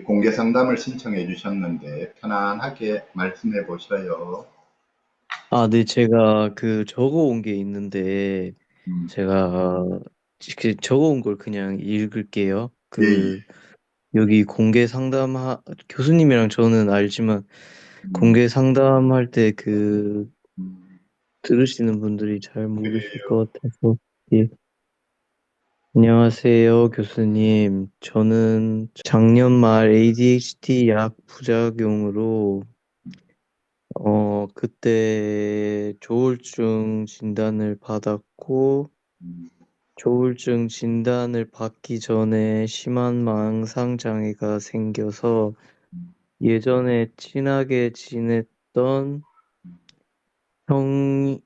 공개 상담을 신청해 주셨는데 편안하게 말씀해 보셔요. 네, 제가 적어 온 게 있는데, 음, 제가 적어 온 걸 그냥 읽을게요. 예, 예. 여기 교수님이랑 저는 알지만, 음, 공개 상담할 때 음, 들으시는 분들이 잘 모르실 그래요. 것 같아서, 예. 안녕하세요, 교수님. 저는 작년 말 ADHD 약 부작용으로, 그때 조울증 진단을 받았고, 음, 조울증 진단을 받기 전에 심한 망상 장애가 생겨서 예전에 친하게 지냈던 형이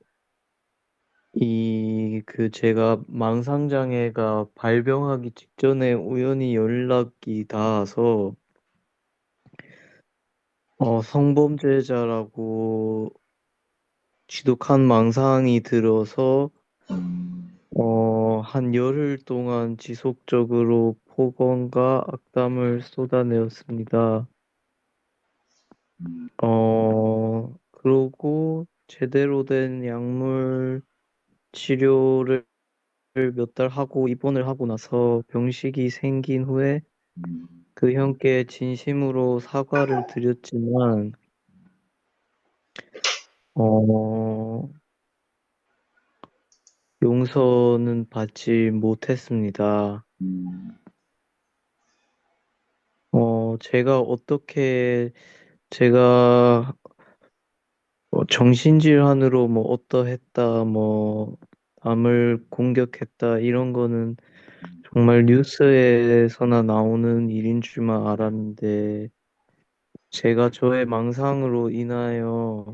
제가 망상 장애가 발병하기 직전에 우연히 연락이 닿아서 성범죄자라고 지독한 망상이 들어서 한 열흘 동안 지속적으로 폭언과 악담을 쏟아내었습니다. 그러고 제대로 된 약물 치료를 몇 달 하고 입원을 하고 나서 병식이 생긴 후에 그 형께 진심으로 사과를 드렸지만, 어, 용서는 받지 못했습니다. 음, 제가 어떻게, 제가 정신질환으로 뭐 어떠했다, 뭐 남을 공격했다 이런 거는 정말 뉴스에서나 나오는 일인 줄만 알았는데 제가 저의 망상으로 인하여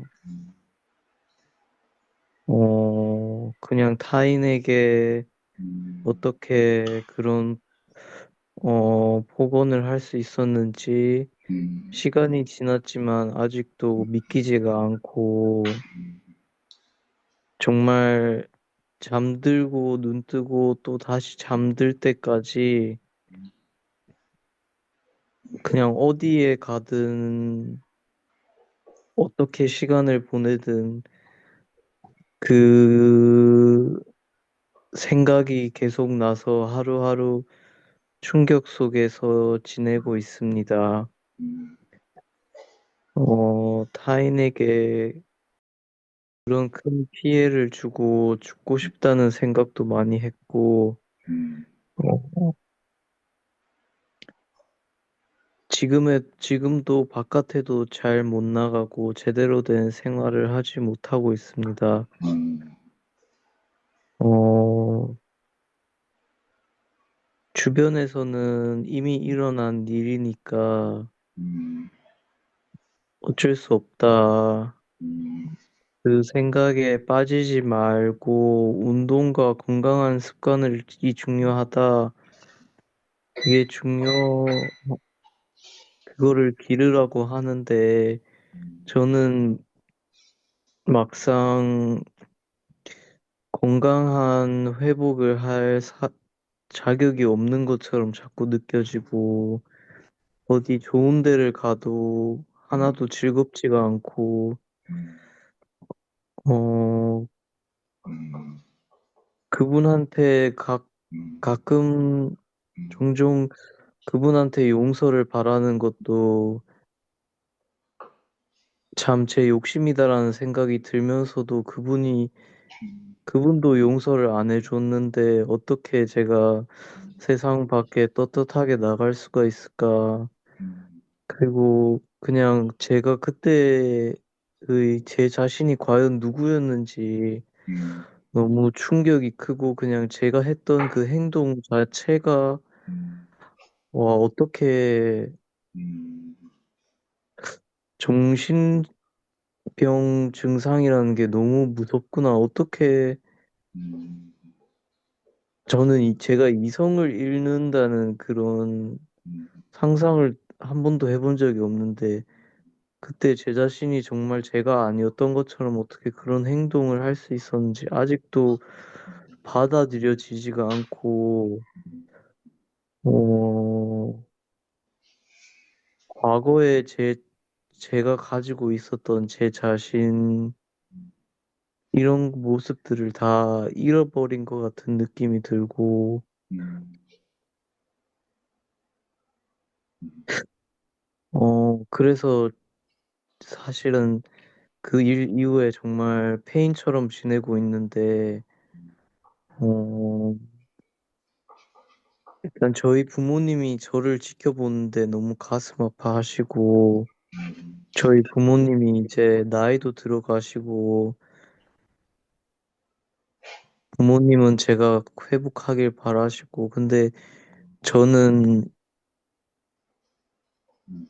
그냥 타인에게 어떻게 그런 폭언을 할 수 있었는지 시간이 지났지만 아직도 믿기지가 않고 정말 잠들고 눈 뜨고 또 다시 잠들 때까지 그냥 어디에 가든 어떻게 시간을 보내든 그 생각이 계속 나서 하루하루 충격 속에서 지내고 있습니다. 타인에게 그런 큰 피해를 주고 죽고 싶다는 생각도 많이 했고, 어, 지금도 바깥에도 잘 못 나가고 제대로 된 생활을 하지 못하고 있습니다. 어, 주변에서는 이미 일어난 일이니까 어쩔 수 없다. 그 생각에 빠지지 말고 운동과 건강한 습관이 중요하다. 그게 그거를 기르라고 하는데 저는 막상 건강한 회복을 자격이 없는 것처럼 자꾸 느껴지고 어디 좋은 데를 가도 하나도 즐겁지가 않고 어, 그분한테 가끔 종종 그분한테 용서를 바라는 것도 참 제 욕심이다라는 생각이 들면서도 그분도 용서를 안 해줬는데 어떻게 제가 세상 밖에 떳떳하게 나갈 수가 있을까? 그리고 그냥 제가 그때의 제 자신이 과연 누구였는지 너무 충격이 크고 그냥 제가 했던 그 행동 자체가 와, 어떻게 정신병 증상이라는 게 너무 무섭구나. 어떻게 저는 제가 이성을 잃는다는 그런 상상을 한 번도 해본 적이 없는데 그때 제 자신이 정말 제가 아니었던 것처럼 어떻게 그런 행동을 할 수 있었는지 아직도 받아들여지지가 않고, 어, 과거에 제가 가지고 있었던 제 자신, 이런 모습들을 다 잃어버린 것 같은 느낌이 들고, 음, 음, 그래서 사실은 그 일 이후에 정말 페인처럼 지내고 있는데, 어, 일단 저희 부모님이 저를 지켜보는데 너무 가슴 아파하시고, 저희 부모님이 이제 나이도 들어가시고, 부모님은 제가 회복하길 바라시고, 근데 저는 음,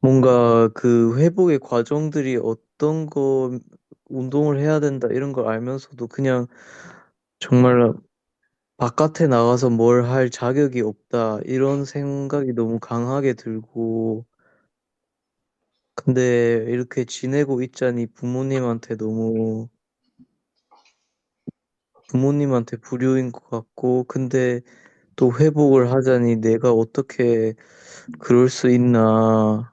뭔가 그 회복의 과정들이 어떤 거, 운동을 해야 된다, 이런 걸 알면서도 그냥 정말 바깥에 나가서 뭘 할 자격이 없다, 이런 생각이 너무 강하게 들고, 근데 이렇게 지내고 있자니 부모님한테 불효인 것 같고, 근데 또 회복을 하자니 내가 어떻게 그럴 수 있나,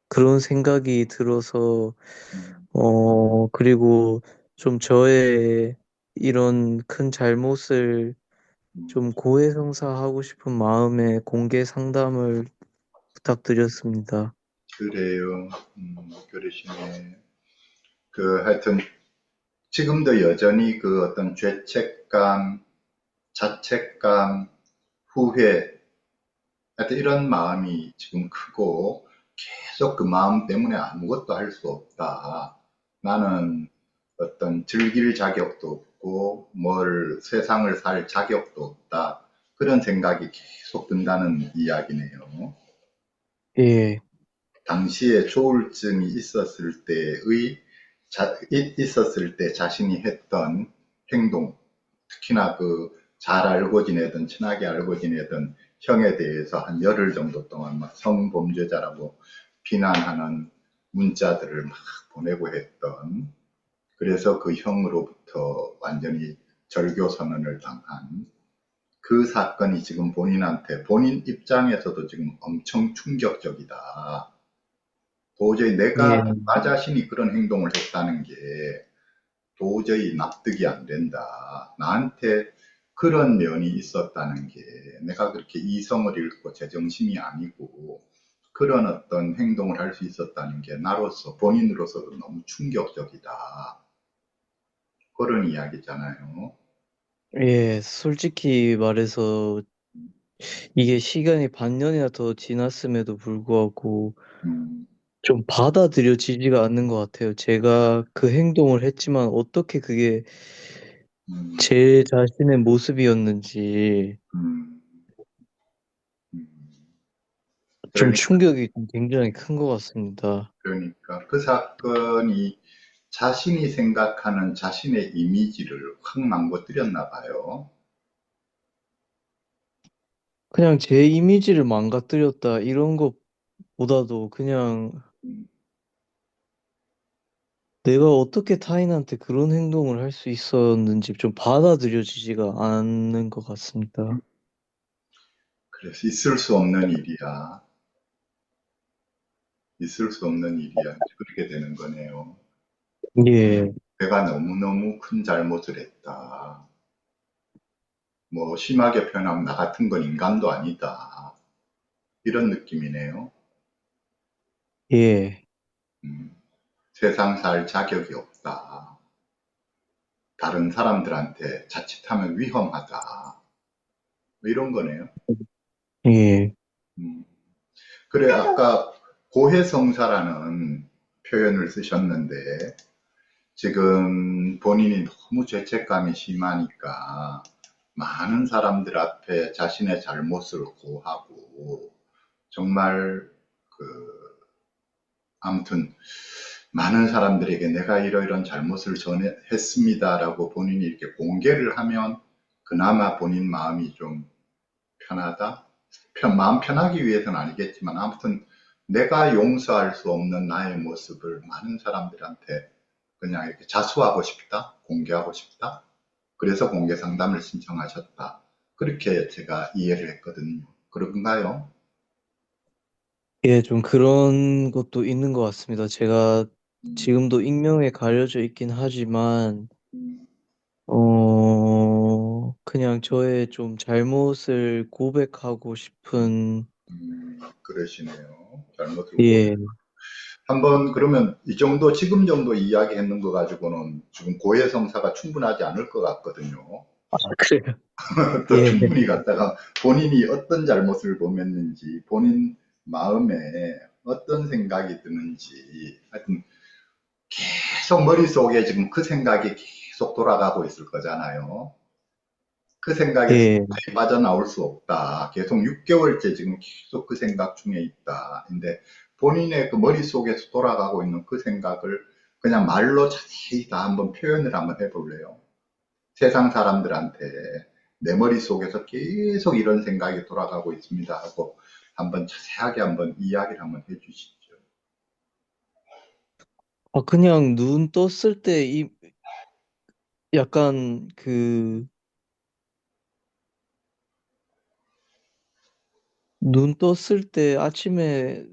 그런 생각이 들어서, 음, 그리고 좀 저의 이런 큰 잘못을 음. 좀 고해성사하고 싶은 마음에 공개 상담을 부탁드렸습니다. 그래요. 그러시네. 하여튼, 지금도 여전히 그 어떤 죄책감, 자책감, 후회, 하여튼 이런 마음이 지금 크고, 계속 그 마음 때문에 아무것도 할 수 없다. 나는 어떤 즐길 자격도 없고, 세상을 살 자격도 없다. 그런 생각이 계속 든다는 이야기네요. 예, 당시에 조울증이 있었을 때 자신이 했던 행동, 특히나 잘 알고 지내던, 친하게 알고 지내던 형에 대해서 한 열흘 정도 동안 막 성범죄자라고 비난하는 문자들을 막 보내고 했던, 그래서 그 형으로부터 완전히 절교 선언을 당한 그 사건이 지금 본인 입장에서도 지금 엄청 충격적이다. 도저히 예, 나 자신이 그런 행동을 했다는 게 도저히 납득이 안 된다. 나한테 그런 면이 있었다는 게 내가 그렇게 이성을 잃고 제정신이 아니고 그런 어떤 행동을 할 수 있었다는 게 본인으로서도 너무 충격적이다. 그런 이야기잖아요. 예, 솔직히 말해서 이게 시간이 반년이나 더 지났음에도 불구하고 음, 좀 받아들여지지가 않는 것 같아요. 제가 그 행동을 했지만 어떻게 그게 음, 제 자신의 모습이었는지 음, 음. 좀 그러니, 충격이 좀 굉장히 큰 것 같습니다. 그러니까 그 사건이 자신이 생각하는 자신의 이미지를 확 망가뜨렸나 봐요. 그냥 제 이미지를 망가뜨렸다 이런 것보다도 그냥 음, 내가 어떻게 타인한테 그런 행동을 할 수 있었는지 좀 받아들여지지가 않는 것 같습니다. 그래서 있을 수 없는 일이야. 있을 수 없는 일이야. 그렇게 되는 거네요. 예, 내가 너무너무 큰 잘못을 했다. 심하게 표현하면 나 같은 건 인간도 아니다. 이런 느낌이네요. 예, 음, 세상 살 자격이 없다. 다른 사람들한테 자칫하면 위험하다. 이런 거네요. 예, 음, 그래, 아까 고해성사라는 표현을 쓰셨는데, 지금 본인이 너무 죄책감이 심하니까 많은 사람들 앞에 자신의 잘못을 고하고 정말 아무튼 많은 사람들에게 내가 이러이런 잘못을 했습니다라고 본인이 이렇게 공개를 하면 그나마 본인 마음이 좀 편하다? 마음 편하기 위해서는 아니겠지만 아무튼 내가 용서할 수 없는 나의 모습을 많은 사람들한테 그냥 이렇게 자수하고 싶다, 공개하고 싶다. 그래서 공개 상담을 신청하셨다. 그렇게 제가 이해를 했거든요. 그런가요? 예, 좀 그런 것도 있는 것 같습니다. 제가 음, 지금도 익명에 가려져 있긴 하지만, 음, 그냥 저의 좀 잘못을 고백하고 싶은, 그러시네요. 잘못을 예, 한번 그러면 이 정도 지금 정도 이야기했는 거 가지고는 지금 고해성사가 충분하지 않을 것 같거든요. 그래요. 더 예, 충분히 갖다가 본인이 어떤 잘못을 범했는지 본인 마음에 어떤 생각이 드는지 하여튼 계속 머릿속에 지금 그 생각이 계속 돌아가고 있을 거잖아요. 그 생각에서 예. 도저히 빠져나올 수 없다. 계속 6개월째 지금 계속 그 생각 중에 있다. 근데 본인의 그 머릿속에서 돌아가고 있는 그 생각을 그냥 말로 자세히 다 한번 표현을 한번 해볼래요. 세상 사람들한테 내 머릿속에서 계속 이런 생각이 돌아가고 있습니다 하고 한번 자세하게 한번 이야기를 한번 해주시죠. 그냥 눈 떴을 때 약간 눈 떴을 때 아침에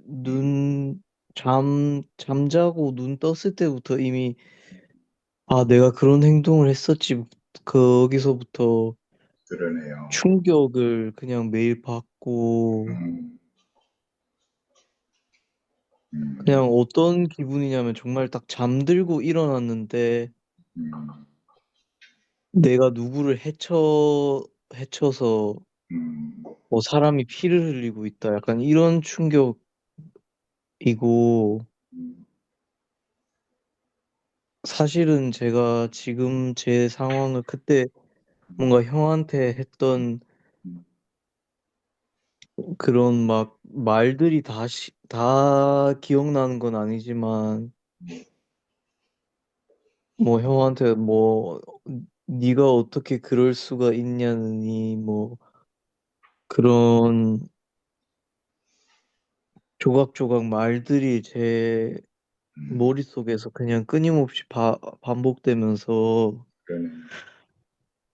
잠자고 눈 떴을 때부터 이미, 내가 그런 행동을 했었지. 거기서부터 그러네요. 충격을 그냥 매일 받고, 음, 그냥 음, 어떤 기분이냐면 정말 딱 잠들고 일어났는데 음, 내가 누구를 해쳐서 음, 뭐 사람이 피를 흘리고 있다. 약간 이런 충격이고, 음, 사실은 제가 지금 제 상황을 그때 뭔가 형한테 했던 음, 그런 막 말들이 다 기억나는 건 아니지만, 뭐 형한테 뭐 네가 어떻게 그럴 수가 있냐느니 뭐 그런 조각조각 말들이 제 음, 머릿속에서 그냥 끊임없이 반복되면서 그러네요.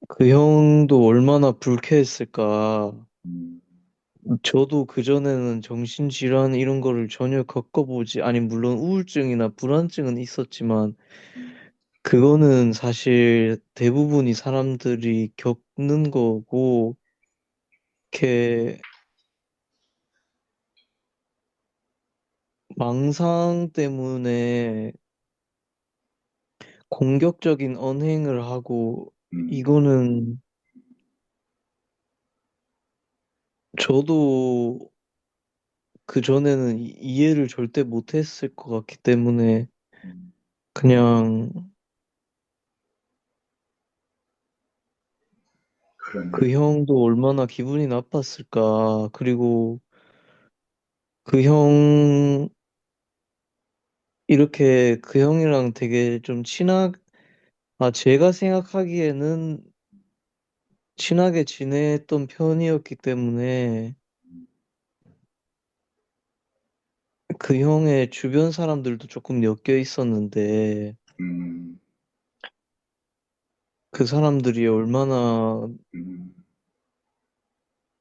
그 형도 얼마나 불쾌했을까. 음, 저도 그전에는 정신질환 이런 거를 전혀 겪어보지, 아니, 물론 우울증이나 불안증은 있었지만, 그거는 사실 대부분이 사람들이 겪는 거고, 이렇게 망상 때문에 공격적인 언행을 하고, 음, 이거는 저도 그전에는 이해를 절대 못했을 것 같기 때문에, 음, 그냥 그러네요. 그 형도 얼마나 기분이 나빴을까. 그리고 그 형, 이렇게 그 형이랑 되게 좀 제가 생각하기에는 친하게 지냈던 편이었기 때문에 그 형의 주변 사람들도 조금 엮여 있었는데 음, 그 사람들이 얼마나 음,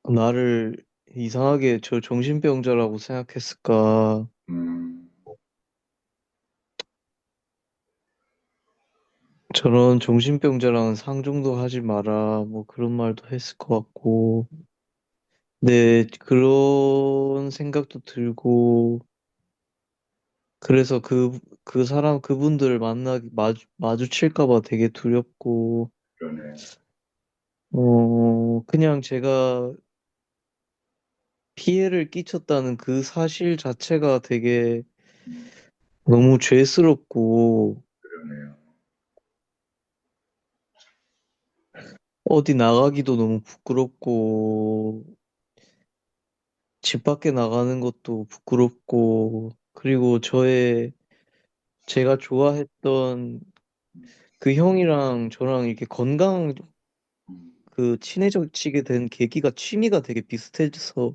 나를 이상하게 저 정신병자라고 생각했을까. 음, 저런 정신병자랑은 상종도 하지 마라. 뭐 그런 말도 했을 것 같고. 네, 그런 생각도 들고, 그래서 그분들을 마주칠까 봐 되게 두렵고, 그러네요. 그냥 제가 피해를 끼쳤다는 그 사실 자체가 되게 음, 너무 죄스럽고, 그러네요. 어디 나가기도 너무 부끄럽고, 집 밖에 나가는 것도 부끄럽고, 그리고 제가 좋아했던 그 형이랑 저랑 이렇게 음, 친해지게 된 계기가 취미가 되게 비슷해서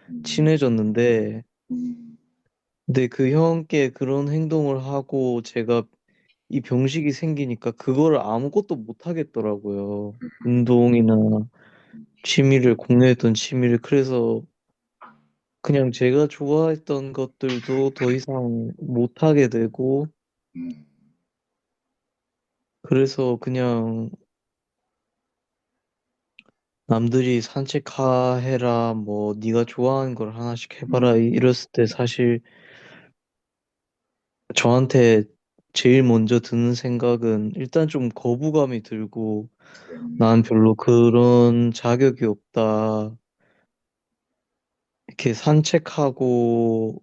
음, 친해졌는데, 음, 근데 그 형께 그런 행동을 하고 제가 이 병식이 생기니까 그거를 아무것도 못 하겠더라고요. 운동이나 공유했던 취미를, 그래서 그냥 제가 좋아했던 것들도 더 이상 못하게 되고, 음, 그래서 그냥 남들이 산책하 해라, 뭐 네가 좋아하는 걸 하나씩 해봐라 음, 이랬을 때 사실 저한테 제일 먼저 드는 생각은 일단 좀 거부감이 들고, 그렇네. 난 별로 그런 자격이 없다. 이렇게 산책하고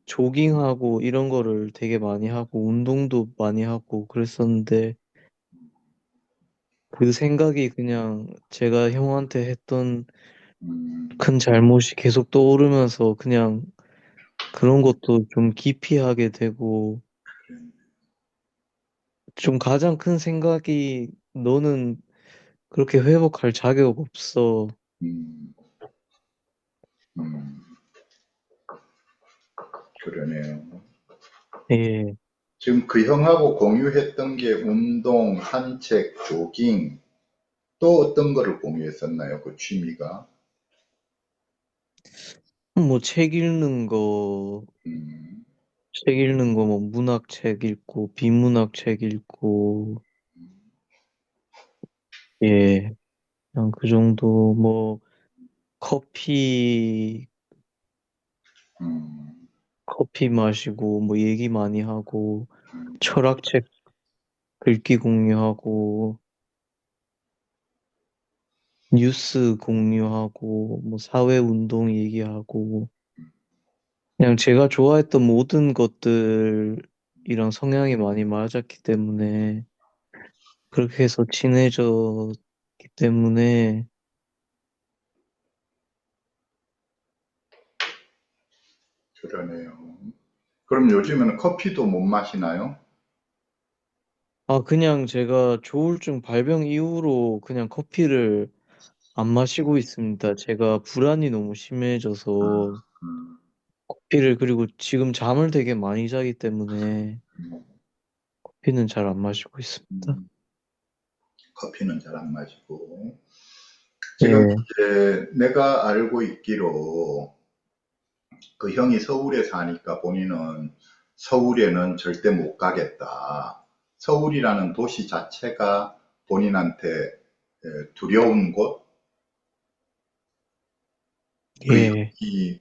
조깅하고 이런 거를 되게 많이 하고 운동도 많이 하고 그랬었는데, 그 생각이 그냥 제가 형한테 했던 음, 큰 잘못이 계속 떠오르면서 그냥 그런 것도 좀 기피하게 되고, 좀 가장 큰 생각이 너는 그렇게 회복할 자격 없어. 음, 그러네요. 예. 지금 그 형하고 공유했던 게 운동, 산책, 조깅, 또 어떤 거를 공유했었나요? 그 취미가? 뭐 음, 책 읽는 거 뭐 문학책 읽고 비문학책 읽고, 예. 그냥 그 정도. 뭐 커피 음, 커피 마시고 뭐 얘기 많이 하고, 철학책 읽기 공유하고, 뉴스 공유하고, 뭐 사회 운동 얘기하고, 그냥 제가 좋아했던 모든 것들이랑 성향이 많이 맞았기 때문에, 그렇게 해서 친해졌기 때문에. 그러네요. 그럼 요즘에는 커피도 못 마시나요? 그냥 제가 조울증 발병 이후로 그냥 커피를 안 마시고 있습니다. 제가 불안이 너무 심해져서 음, 커피를, 그리고 지금 잠을 되게 많이 자기 때문에 음, 커피는 잘 안 마시고 있습니다. 음, 커피는 잘 안 마시고. 지금 예, 이제 내가 알고 있기로 그 형이 서울에 사니까 본인은 서울에는 절대 못 가겠다. 서울이라는 도시 자체가 본인한테 두려운 곳? 예.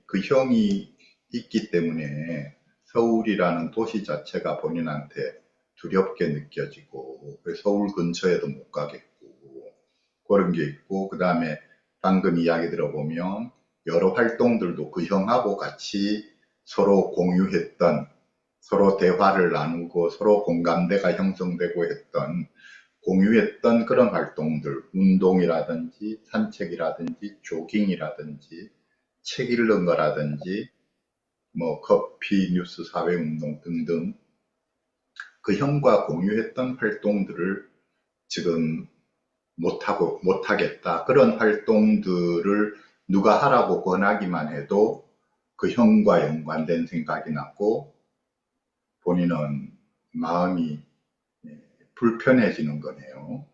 그 형이 있기 때문에 서울이라는 도시 자체가 본인한테 두렵게 느껴지고, 서울 근처에도 못 가겠고, 그런 게 있고, 그 다음에 방금 이야기 들어보면 여러 활동들도 그 형하고 같이 서로 공유했던, 서로 대화를 나누고 서로 공감대가 형성되고 했던, 공유했던 그런 활동들, 운동이라든지 산책이라든지 조깅이라든지 책 읽는 거라든지 뭐 커피, 뉴스, 사회운동 등등 그 형과 공유했던 활동들을 지금 못하겠다. 그런 활동들을 누가 하라고 권하기만 해도 그 형과 연관된 생각이 났고 본인은 마음이 불편해지는 거네요.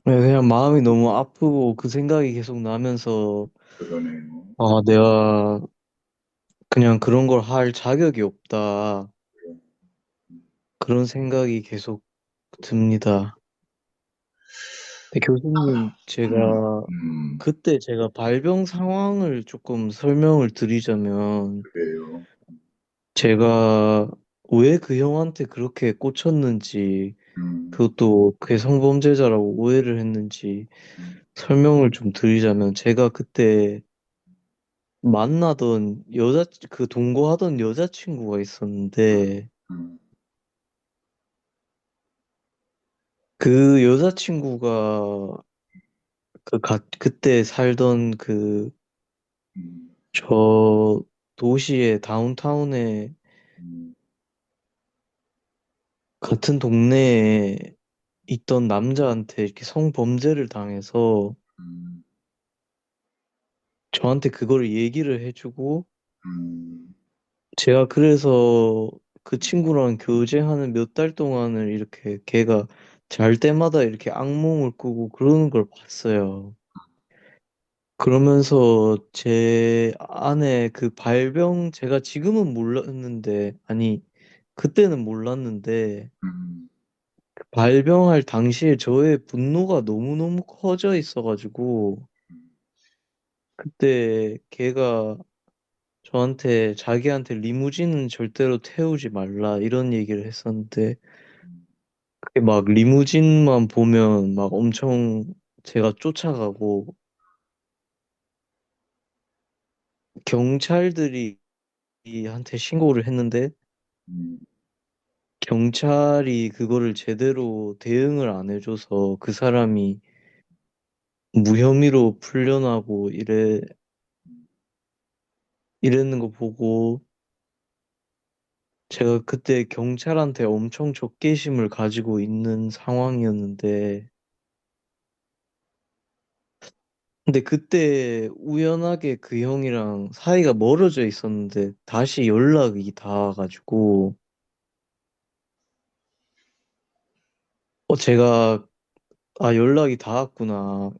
그냥 마음이 너무 아프고 그 생각이 계속 나면서, 그러네요. 내가 그냥 그런 걸 할 자격이 없다. 그런 생각이 계속 듭니다. 근데 교수님, 음, 음, 그때 제가 발병 상황을 조금 설명을 드리자면, 그래요. 제가 왜 그 형한테 그렇게 꽂혔는지, 음, 그것도 그게 성범죄자라고 오해를 했는지 음, 설명을 좀 드리자면, 제가 그때 만나던 동거하던 여자친구가 있었는데, 음, 그 여자친구가 그때 살던 음, 저 도시의 다운타운에 음, 같은 동네에 있던 남자한테 이렇게 성범죄를 당해서 음, 저한테 그거를 얘기를 해주고, 음, 제가 그래서 그 친구랑 교제하는 몇 달 동안을 이렇게 걔가 잘 때마다 이렇게 악몽을 꾸고 그러는 걸 봤어요. 그러면서 제 안에 그 발병, 제가 지금은 몰랐는데, 아니, 그때는 몰랐는데, 음, 그 발병할 당시에 저의 분노가 너무너무 커져 있어가지고, 그때 걔가 저한테 자기한테 리무진은 절대로 태우지 말라 이런 얘기를 했었는데, 그게 막 리무진만 보면 막 엄청 제가 쫓아가고, 경찰들이 한테 신고를 했는데, 음, 경찰이 그거를 제대로 대응을 안 해줘서 그 사람이 무혐의로 풀려나고 이랬는 거 보고 제가 그때 경찰한테 엄청 적개심을 가지고 있는 상황이었는데 근데 그때 우연하게 그 형이랑 사이가 멀어져 있었는데 다시 연락이 닿아가지고 제가 연락이 닿았구나.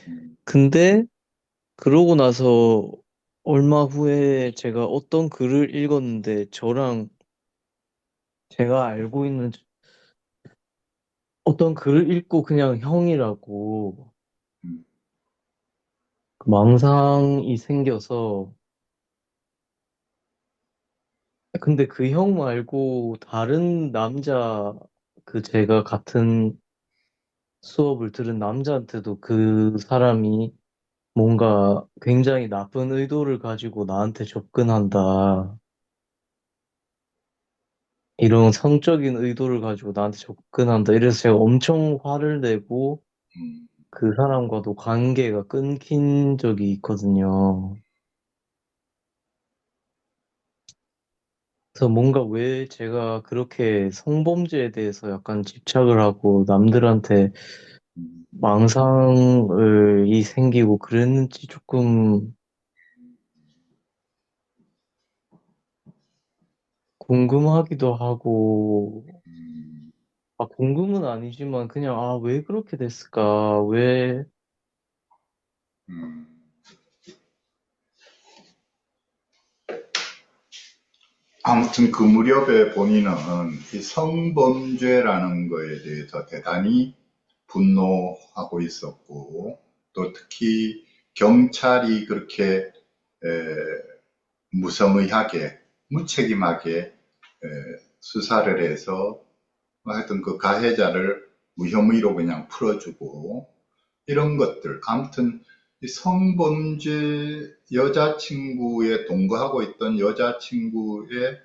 음, 근데 그러고 나서 얼마 후에 제가 어떤 글을 읽었는데 저랑 제가 알고 있는 어떤 글을 읽고 그냥 형이라고 음, 망상이 생겨서 근데 그 형 말고 다른 남자 그 제가 같은 수업을 들은 남자한테도 그 사람이 뭔가 굉장히 나쁜 의도를 가지고 나한테 접근한다. 이런 성적인 의도를 가지고 나한테 접근한다. 이래서 제가 엄청 화를 내고 음, 그 사람과도 관계가 끊긴 적이 있거든요. 그래서 뭔가 왜 제가 그렇게 성범죄에 대해서 약간 집착을 하고 남들한테 음, 망상이 생기고 그랬는지 조금 궁금하기도 하고, 음, 궁금은 아니지만 그냥, 왜 그렇게 됐을까? 왜, 음. 아무튼 그 무렵에 본인은 이 성범죄라는 거에 대해서 대단히 분노하고 있었고, 또 특히 경찰이 그렇게 무성의하게, 무책임하게 수사를 해서 하여튼 그 가해자를 무혐의로 그냥 풀어주고 이런 것들. 아무튼 이 성범죄 여자친구의 동거하고 있던 여자친구의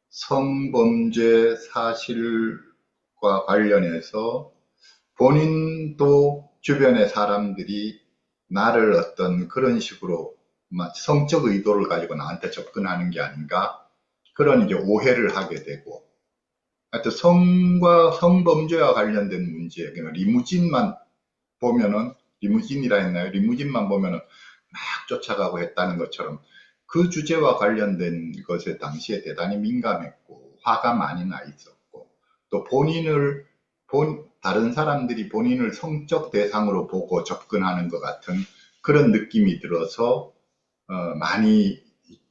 성범죄 사실과 관련해서 본인도 주변의 사람들이 나를 어떤 그런 식으로 성적 의도를 가지고 나한테 접근하는 게 아닌가 그런 이제 오해를 하게 되고 하여튼 성과 성범죄와 관련된 문제, 그러니까 리무진만 보면은 리무진이라 했나요? 리무진만 보면은 막 쫓아가고 했다는 것처럼 그 주제와 관련된 것에 당시에 대단히 민감했고 화가 많이 나 있었고 또 다른 사람들이 본인을 성적 대상으로 보고 접근하는 것 같은 그런 느낌이 들어서 많이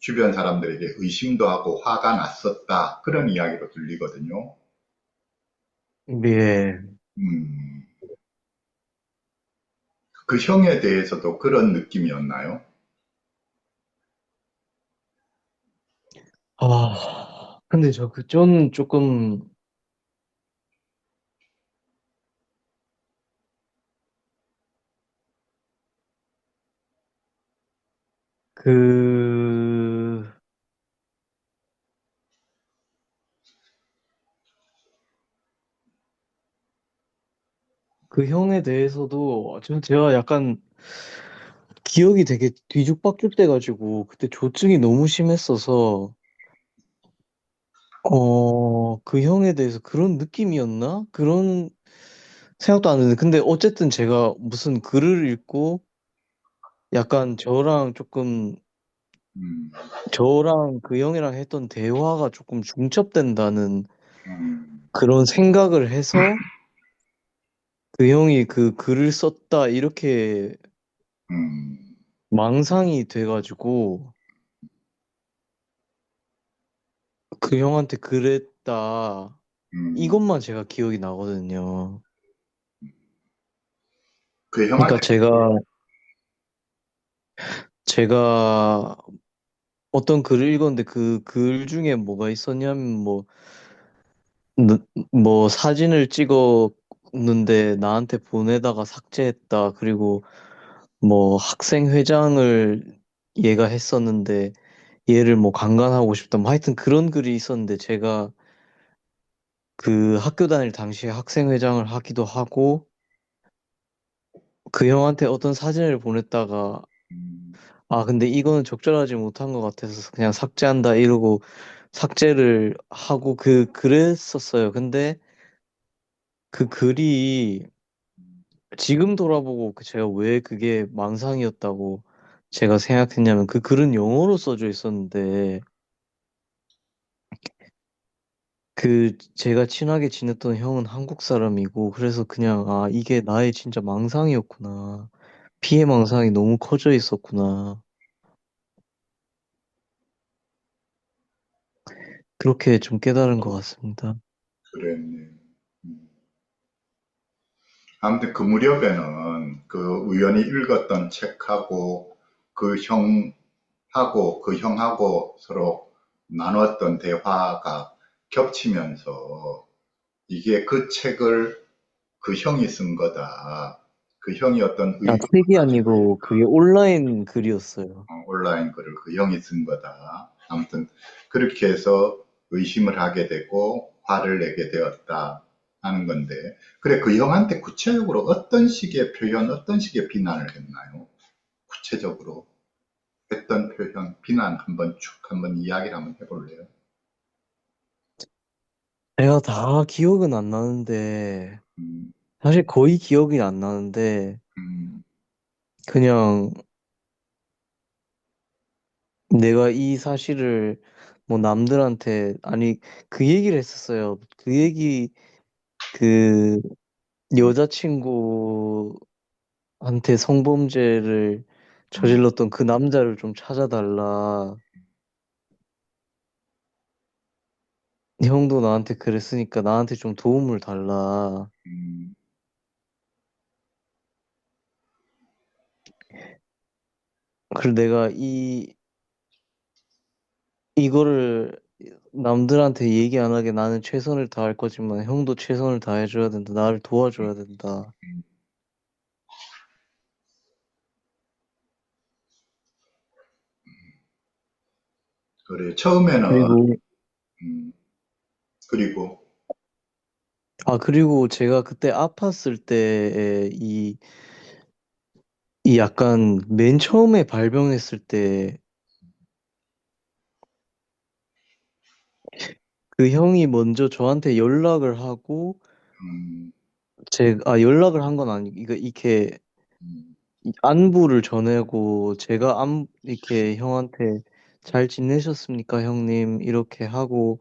주변 사람들에게 의심도 하고 화가 났었다 그런 이야기로 들리거든요. 예. 음, 그 형에 대해서도 그런 느낌이었나요? 근데 저는 조금, 그, 그 형에 대해서도 제가 약간 기억이 되게 뒤죽박죽 돼가지고 그때 조증이 너무 심했어서 그 형에 대해서 그런 느낌이었나? 그런 생각도 안 했는데 근데 어쨌든 제가 무슨 글을 읽고 약간 음, 저랑 그 형이랑 했던 대화가 조금 중첩된다는 음, 그런 생각을 해서 그 형이 그 글을 썼다 이렇게 음. 망상이 돼가지고 그 형한테 그랬다. 음, 이것만 제가 기억이 나거든요. 그 그러니까 형한테, 제가 어떤 글을 읽었는데 그 글 중에 뭐가 있었냐면 너- 뭐 사진을 찍었는데 나한테 보내다가 삭제했다. 그리고 뭐 학생회장을 얘가 했었는데 얘를 뭐 강간하고 싶다. 뭐 하여튼 그런 글이 있었는데 제가 그 학교 다닐 당시에 학생회장을 하기도 하고 그 형한테 어떤 사진을 보냈다가 음, 아 근데 이거는 적절하지 못한 것 같아서 그냥 삭제한다 이러고 삭제를 하고 그랬었어요. 근데 그 글이 지금 돌아보고 제가 왜 그게 망상이었다고 제가 생각했냐면 그 글은 영어로 써져 있었는데 그 제가 친하게 지냈던 형은 한국 사람이고 그래서 그냥 아 이게 나의 진짜 망상이었구나. 피해 망상이 너무 커져 있었구나. 그렇게 좀 깨달은 것 같습니다. 그랬네. 음. 아무튼 그 무렵에는 그 우연히 읽었던 책하고 그 그 형하고 서로 나눴던 대화가 겹치면서 이게 그 책을 그 형이 쓴 거다. 그 형이 어떤 아, 의도를 책이 가지고 아니고 그게 온라인 글이었어요. 온라인 글을 그 형이 쓴 거다. 아무튼 그렇게 해서 의심을 하게 되고 화를 내게 되었다 하는 건데, 그래 그 형한테 구체적으로 어떤 식의 표현, 어떤 식의 비난을 했나요? 구체적으로 했던 표현, 비난 한번 쭉 한번 이야기를 한번 해볼래요? 제가 다 기억은 안 나는데 음, 사실 거의 기억이 안 나는데 음, 그냥 내가 이 사실을 뭐 남들한테 아니 그 얘기를 했었어요. 그 얘기 그 여자친구한테 성범죄를 음, 저질렀던 그 남자를 좀 찾아달라. 형도 나한테 그랬으니까 나한테 좀 도움을 달라. 음, 그리고 내가 이거를 남들한테 얘기 안 하게 나는 최선을 다할 거지만 형도 최선을 다해줘야 된다. 나를 도와줘야 된다. 음. 그래 처음에는 그리고 음, 그리고 그리고 제가 그때 아팠을 때에 이 약간 맨 처음에 발병했을 때 그 형이 먼저 저한테 연락을 하고 음, 연락을 한 건 아니고 이렇게 음, 안부를 전하고 제가 이렇게 형한테 잘 지내셨습니까, 형님? 이렇게 하고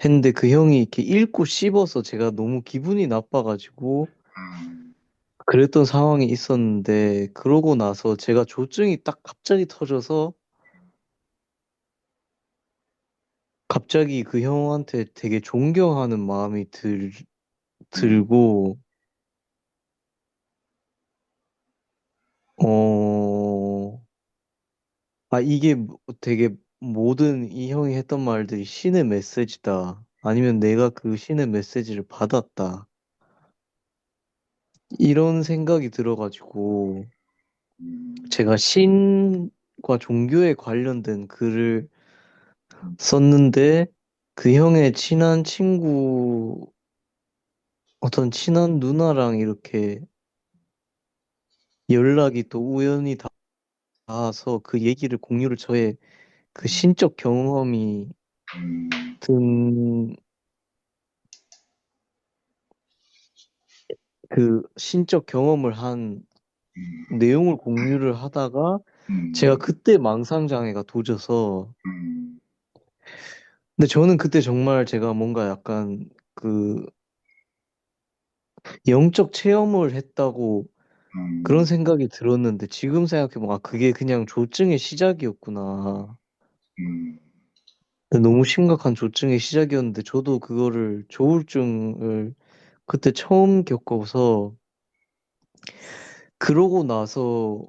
했는데 그 형이 이렇게 읽고 씹어서 제가 너무 기분이 나빠가지고 음, 그랬던 상황이 있었는데 그러고 나서 제가 조증이 딱 갑자기 터져서 갑자기 그 형한테 되게 존경하는 마음이 음, 들고 어, 이게 되게 모든 이 형이 했던 말들이 신의 메시지다. 아니면 내가 그 신의 메시지를 받았다. 이런 생각이 들어가지고 음, 제가 신과 종교에 관련된 글을 썼는데 그 형의 친한 친구, 어떤 친한 누나랑 이렇게 연락이 또 우연히 닿아서 그 얘기를 공유를 저의 그 신적 경험이 음, 든 그 신적 경험을 한 내용을 공유를 하다가 제가 음, 그때 망상장애가 도져서 음, 근데 저는 그때 정말 제가 뭔가 약간 그 영적 체험을 했다고 그런 음, 생각이 들었는데 지금 생각해보면 아, 그게 그냥 조증의 시작이었구나. 음, 너무 심각한 조증의 시작이었는데 저도 그거를 조울증을 그때 처음 겪어서 그러고 나서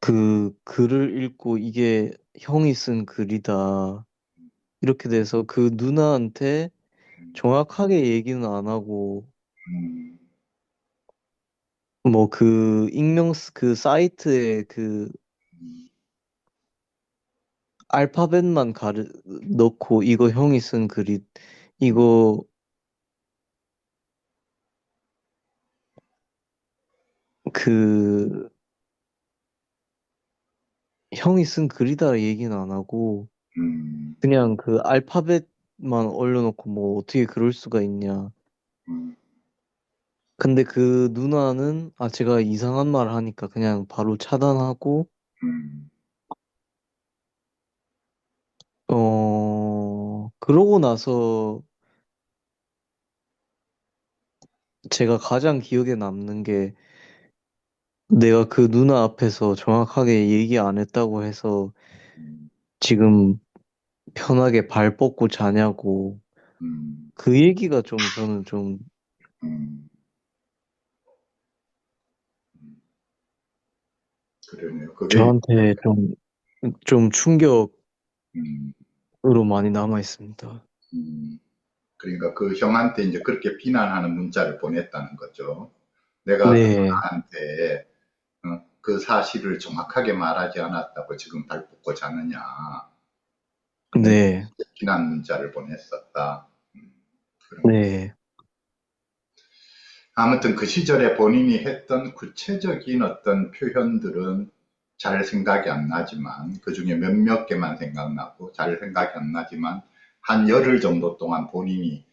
그 글을 읽고 이게 형이 쓴 글이다. 이렇게 돼서 그 누나한테 정확하게 얘기는 안 하고 음, 뭐 그 그 사이트에 그 음, 알파벳만 넣고 이거 형이 쓴 글이 음, 이거 그 형이 쓴 글이다 얘기는 안 하고 음, 그냥 그 알파벳만 올려놓고 뭐 어떻게 그럴 수가 있냐. 음, 근데 그 누나는 아 제가 이상한 말 하니까 그냥 바로 차단하고 음, 그러고 나서 제가 가장 기억에 남는 게 내가 그 누나 앞에서 정확하게 얘기 안 했다고 해서 음, 지금 편하게 발 뻗고 자냐고 음, 그 얘기가 좀 저는 좀 음, 그러네요. 그게, 저한테 좀 충격으로 음, 많이 남아 있습니다. 음, 그러니까 그 형한테 이제 그렇게 비난하는 문자를 보냈다는 거죠. 내가 그 네, 누나한테 그 사실을 정확하게 말하지 않았다고 지금 발벗고 자느냐. 뭐 네, 비난 문자를 보냈었다. 음, 그런 거. 네, 아무튼 그 시절에 본인이 했던 구체적인 어떤 표현들은 잘 생각이 안 나지만, 그 중에 몇몇 개만 생각나고, 잘 생각이 안 나지만, 한 열흘 정도 동안 본인이,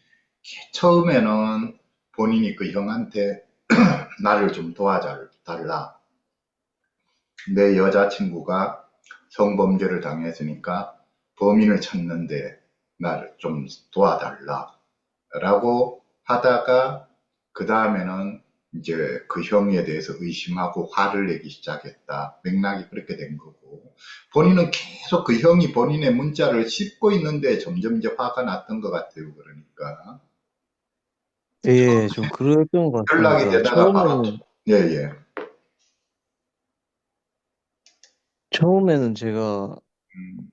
처음에는 본인이 그 형한테 나를 좀 도와달라. 내 여자친구가 성범죄를 당했으니까 범인을 찾는데 나를 좀 도와달라. 라고 하다가 그 다음에는 이제 그 형에 대해서 의심하고 화를 내기 시작했다. 맥락이 그렇게 된 거고. 본인은 계속 그 형이 본인의 문자를 씹고 있는데 점점 이제 화가 났던 것 같아요. 그러니까. 예, 좀 그랬던 것 연락이 같습니다. 되다가 바로, 예, 예. 처음에는 제가 음,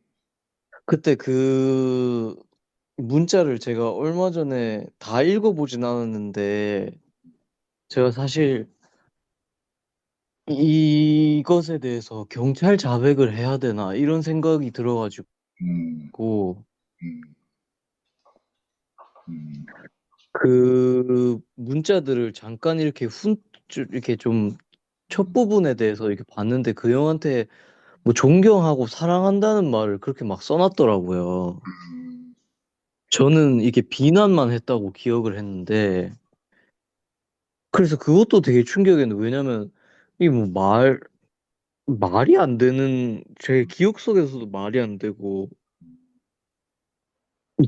그때 그 문자를 제가 얼마 전에 다 읽어보진 않았는데 제가 사실 이것에 대해서 경찰 자백을 해야 되나 이런 생각이 들어가지고 음, 음, 음, 그 문자들을 잠깐 이렇게 이렇게 좀 첫 음, 부분에 대해서 이렇게 봤는데 그 형한테 뭐 존경하고 사랑한다는 말을 그렇게 막 써놨더라고요. 음, 저는 이게 비난만 했다고 기억을 했는데 그래서 그것도 되게 충격이었는데 왜냐면 이게 뭐 말이 안 되는 제 기억 속에서도 말이 안 되고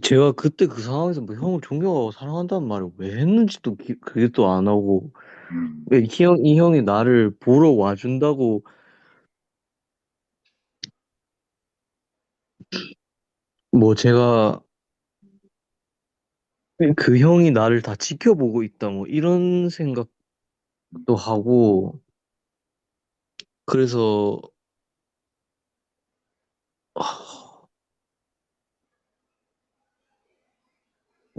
제가 그때 그 상황에서 뭐 형을 존경하고 사랑한다는 말을 왜 했는지도 그게 또 안 하고 음, 왜 이 형이 나를 보러 와준다고 뭐 제가 그 형이 나를 다 지켜보고 있다 뭐 이런 생각도 하고 그래서 아,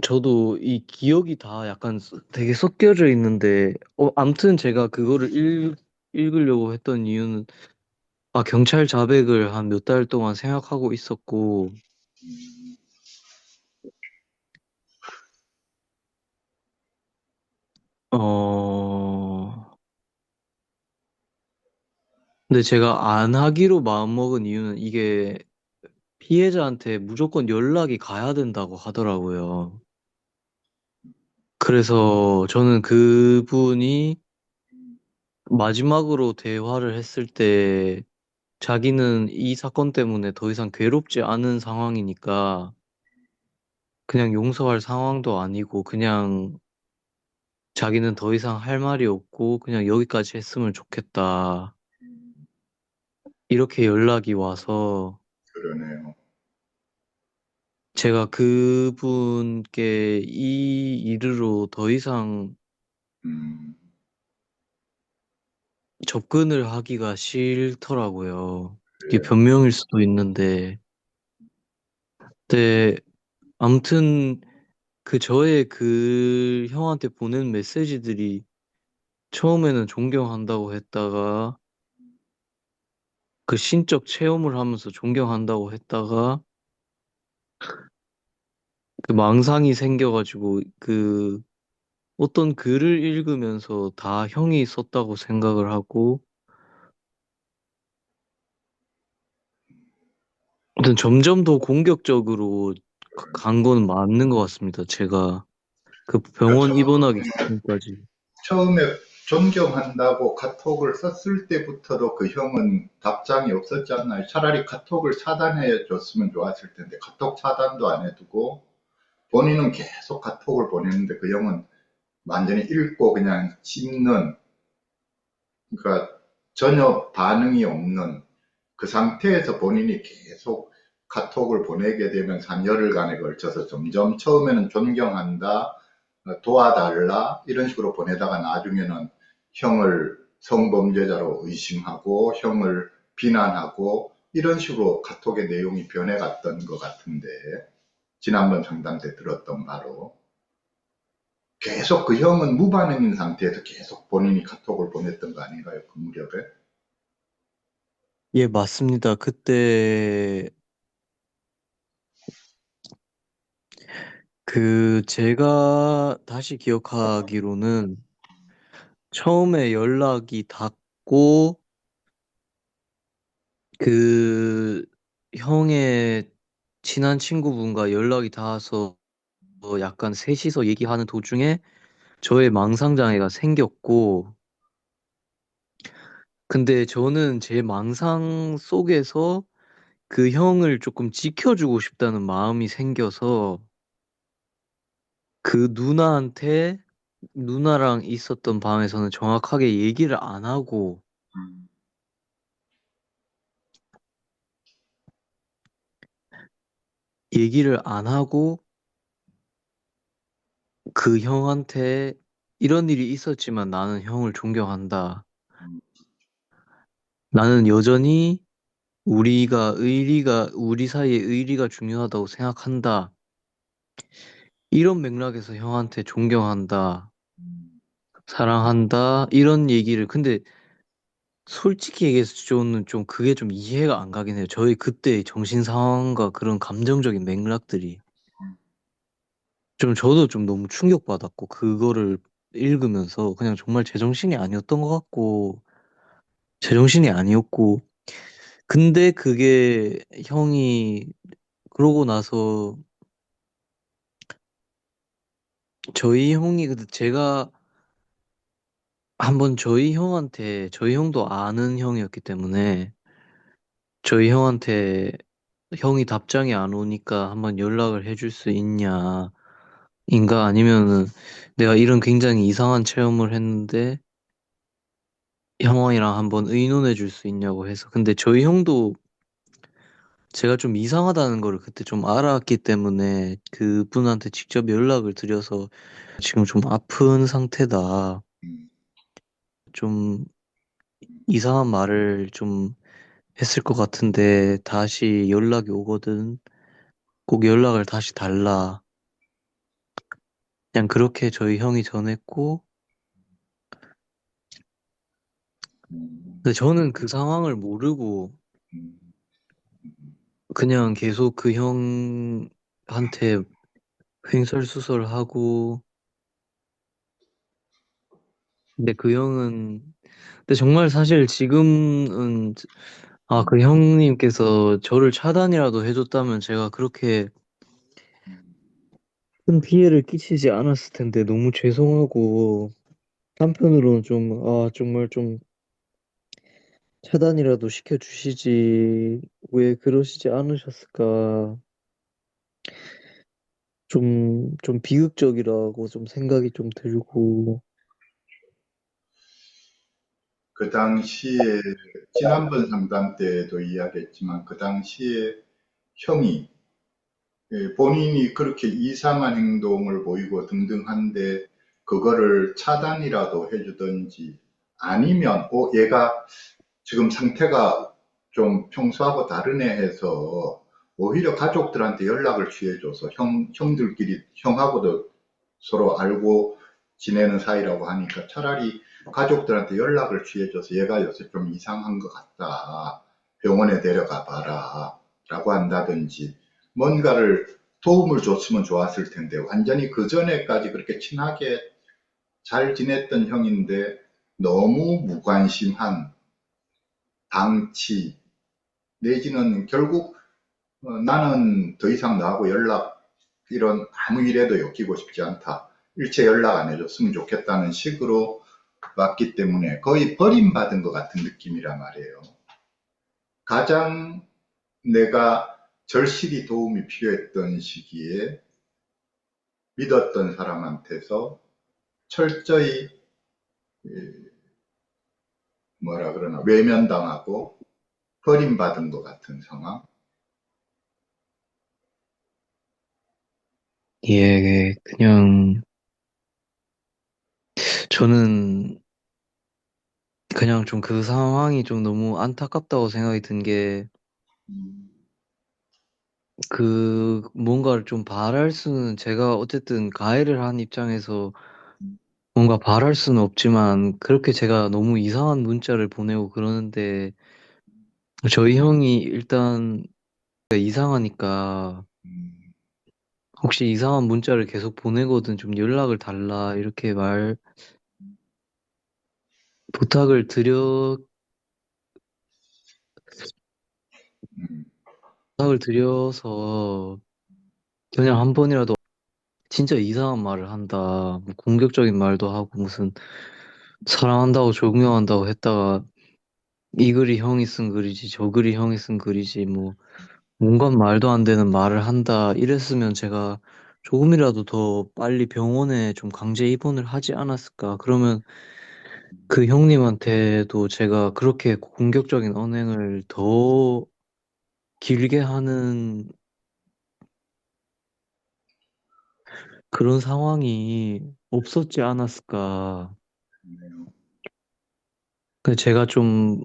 저도 이 기억이 다 약간 되게 섞여져 있는데 암튼 제가 그거를 읽으려고 했던 이유는 아 경찰 자백을 한 몇 달 동안 생각하고 있었고 어 근데 제가 안 하기로 마음먹은 이유는 이게 피해자한테 무조건 연락이 가야 된다고 하더라고요. 그래서 저는 그분이 마지막으로 대화를 했을 때 자기는 이 사건 때문에 더 이상 괴롭지 않은 상황이니까 그냥 용서할 상황도 아니고 그냥 자기는 더 이상 할 말이 없고 그냥 여기까지 했으면 좋겠다. 이렇게 연락이 와서 그러네요. 제가 그분께 이 일으로 더 이상 음, 접근을 하기가 싫더라고요. 이게 그래요. 변명일 수도 있는데, 근데 아무튼 그 저의 그 형한테 보낸 메시지들이 처음에는 존경한다고 했다가 그 신적 체험을 하면서 존경한다고 했다가 그 망상이 생겨가지고 그 어떤 글을 읽으면서 다 형이 썼다고 생각을 하고 아무튼 점점 더 공격적으로 간 거는 맞는 것 같습니다. 제가 그 그러니까 병원 입원하기 직전까지. 처음에 존경한다고 카톡을 썼을 때부터도 그 형은 답장이 없었잖아요. 차라리 카톡을 차단해 줬으면 좋았을 텐데 카톡 차단도 안 해두고 본인은 계속 카톡을 보냈는데 그 형은 완전히 읽고 그냥 씹는, 그러니까 전혀 반응이 없는 그 상태에서 본인이 계속 카톡을 보내게 되면서 한 열흘간에 걸쳐서 점점 처음에는 존경한다, 도와달라 이런 식으로 보내다가 나중에는 형을 성범죄자로 의심하고 형을 비난하고 이런 식으로 카톡의 내용이 변해갔던 것 같은데, 지난번 상담 때 들었던 바로 계속 그 형은 무반응인 상태에서 계속 본인이 카톡을 보냈던 거 아닌가요? 그 무렵에? 예, 맞습니다. 그때 그 제가 다시 기억하기로는 처음에 연락이 닿고 그 형의 친한 친구분과 연락이 닿아서 약간 셋이서 얘기하는 도중에 저의 망상장애가 생겼고 근데 저는 제 망상 속에서 그 형을 조금 지켜주고 싶다는 마음이 생겨서 그 누나랑 있었던 방에서는 정확하게 얘기를 안 하고 그 형한테 이런 일이 있었지만 나는 형을 존경한다. 나는 여전히 우리 사이의 의리가 중요하다고 생각한다. 이런 맥락에서 형한테 존경한다. 사랑한다. 이런 얘기를 근데 솔직히 얘기해서 저는 좀 그게 좀 이해가 안 가긴 해요. 저희 그때의 정신 상황과 그런 감정적인 맥락들이 좀 저도 좀 너무 충격받았고 그거를 읽으면서 그냥 정말 제정신이 아니었던 것 같고 제정신이 아니었고 근데 그게 형이 그러고 나서 저희 형이 근데 제가 한번 저희 형도 아는 형이었기 때문에 저희 형한테 형이 답장이 안 오니까 한번 연락을 해줄 수 있냐 인가 아니면은 내가 이런 굉장히 이상한 체험을 했는데 형이랑 한번 의논해 줄 수 있냐고 해서 근데 저희 형도 제가 좀 이상하다는 거를 그때 좀 알았기 때문에 그분한테 직접 연락을 드려서 지금 좀 아픈 상태다. 음, 좀 이상한 말을 좀 했을 것 같은데 다시 연락이 오거든. 꼭 연락을 다시 달라. 그냥 그렇게 저희 형이 전했고 음, 근데 저는 그 상황을 모르고 음, 그냥 계속 그 형한테 횡설수설하고 근데 그 형은 근데 정말 사실 지금은 아, 그 형님께서 저를 차단이라도 해줬다면 제가 그렇게 큰 피해를 끼치지 않았을 텐데 너무 죄송하고 한편으로는 좀 아, 정말 좀 차단이라도 시켜주시지 왜 그러시지 않으셨을까 좀 비극적이라고 좀 생각이 좀 들고 그 당시에, 지난번 상담 때도 이야기했지만, 그 당시에 형이, 본인이 그렇게 이상한 행동을 보이고 등등한데, 그거를 차단이라도 해주든지, 아니면, 얘가 지금 상태가 좀 평소하고 다르네 해서, 오히려 가족들한테 연락을 취해줘서, 형들끼리, 형하고도 서로 알고 지내는 사이라고 하니까 차라리 가족들한테 연락을 취해줘서 얘가 요새 좀 이상한 것 같다. 병원에 데려가 봐라. 라고 한다든지 뭔가를 도움을 줬으면 좋았을 텐데 완전히 그 전에까지 그렇게 친하게 잘 지냈던 형인데 너무 무관심한 방치 내지는 결국 나는 더 이상 나하고 이런 아무 일에도 엮이고 싶지 않다. 일체 연락 안 해줬으면 좋겠다는 식으로 왔기 때문에 거의 버림받은 것 같은 느낌이란 말이에요. 가장 내가 절실히 도움이 필요했던 시기에 믿었던 사람한테서 철저히 뭐라 그러나 외면당하고 버림받은 것 같은 상황. 예, 그냥 저는 그냥 좀 그 상황이 좀 너무 안타깝다고 생각이 든 게, 음, 그 뭔가를 좀 바랄 수는, 제가 어쨌든 가해를 한 입장에서 뭔가 바랄 수는 없지만 그렇게 제가 너무 이상한 문자를 보내고 그러는데, 저희 형이 일단 이상하니까 음, 혹시 이상한 문자를 계속 보내거든 좀 연락을 달라 이렇게 부탁을 드려 음, 부탁을 드려서 그냥 한 번이라도 진짜 이상한 말을 한다, 뭐 공격적인 말도 하고 무슨 사랑한다고 존경한다고 했다가 이 글이 형이 쓴 글이지 저 글이 형이 쓴 글이지 뭐 뭔가 말도 안 되는 말을 한다 이랬으면 제가 조금이라도 더 빨리 병원에 좀 강제 입원을 하지 않았을까. 그러면 그 형님한테도 제가 그렇게 공격적인 언행을 더 길게 하는 그런 상황이 없었지 않았을까. 그네요. 그 제가 좀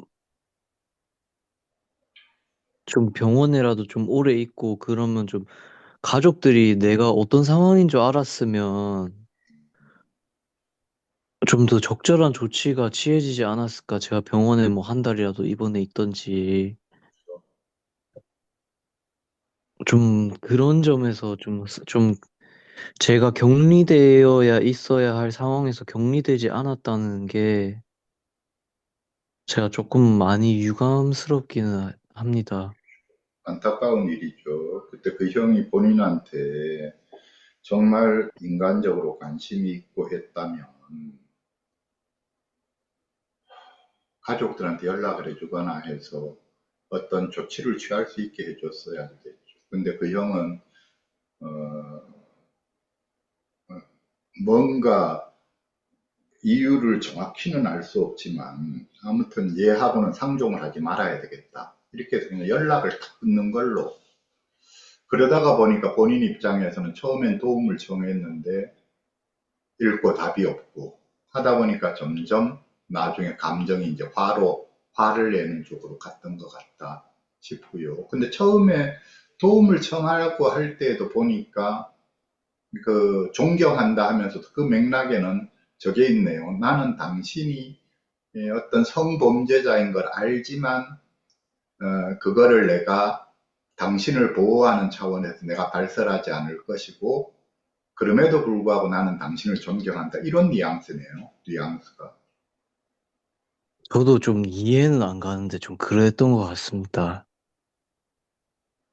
병원에라도 좀 오래 있고 그러면 좀 가족들이 내가 어떤 상황인 줄 알았으면 좀 더 적절한 조치가 취해지지 않았을까. 제가 병원에 뭐 한 달이라도 입원해 있던지. 좀 그런 점에서 좀 제가 격리되어야 있어야 할 상황에서 격리되지 않았다는 게 제가 조금 많이 유감스럽기는 합니다. 안타까운 일이죠. 그때 그 형이 본인한테 정말 인간적으로 관심이 있고 했다면 가족들한테 연락을 해주거나 해서 어떤 조치를 취할 수 있게 해줬어야 되겠죠. 근데 그 형은 어, 뭔가 이유를 정확히는 알 수 없지만 아무튼 얘하고는 상종을 하지 말아야 되겠다. 이렇게 해서 그냥 연락을 탁 끊는 걸로. 그러다가 보니까 본인 입장에서는 처음엔 도움을 청했는데 읽고 답이 없고 하다 보니까 점점 나중에 감정이 이제 화를 내는 쪽으로 갔던 것 같다 싶고요. 근데 처음에 도움을 청하려고 할 때에도 보니까 그 존경한다 하면서도 그 맥락에는 저게 있네요. 나는 당신이 어떤 성범죄자인 걸 알지만 그거를 내가 당신을 보호하는 차원에서 내가 발설하지 않을 것이고 그럼에도 불구하고 나는 당신을 존경한다. 이런 뉘앙스네요. 뉘앙스가. 저도 좀 이해는 안 가는데 좀 그랬던 것 같습니다.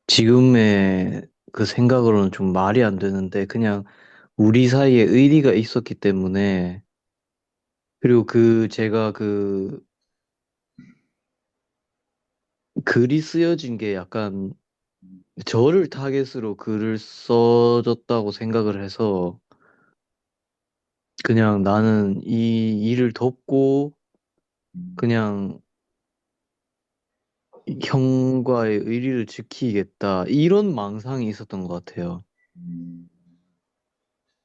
지금의 그 생각으로는 좀 말이 안 되는데 그냥 우리 사이에 의리가 있었기 때문에. 그리고 그 제가 그 글이 쓰여진 게 약간 저를 타겟으로 글을 써줬다고 생각을 해서 그냥 나는 이 일을 덮고 음, 그냥 형과의 의리를 지키겠다. 이런 망상이 있었던 것 같아요. 음,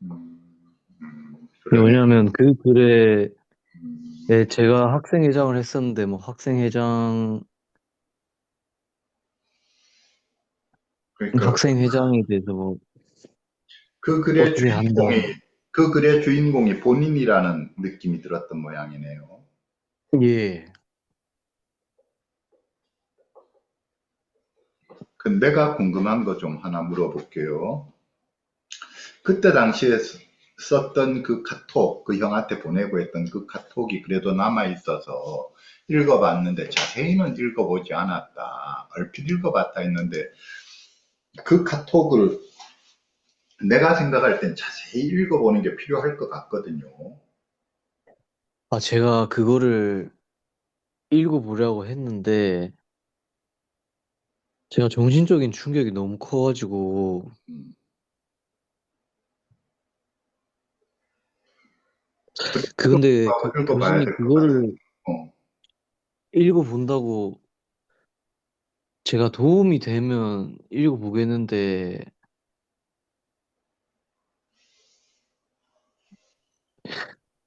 음, 그러네. 왜냐하면 그 글에 음, 제가 학생회장을 했었는데 뭐 그러니까 학생회장에 대해서 뭐 그 글의 어떻게 한다. 주인공이, 그 글의 주인공이 본인이라는 느낌이 들었던 모양이네요. 예. 그 내가 궁금한 거 좀 하나 물어볼게요. 그때 당시에 썼던 그 카톡, 그 형한테 보내고 했던 그 카톡이 그래도 남아 있어서 읽어봤는데 자세히는 읽어보지 않았다. 얼핏 읽어봤다 했는데 그 카톡을 내가 생각할 땐 자세히 읽어보는 게 필요할 것 같거든요. 아, 제가 그거를 읽어보려고 했는데 제가 정신적인 충격이 너무 커가지고 음. 근데 읽어봐야 교수님 될 것 같아요. 그거를 어. 읽어본다고 제가 도움이 되면 읽어보겠는데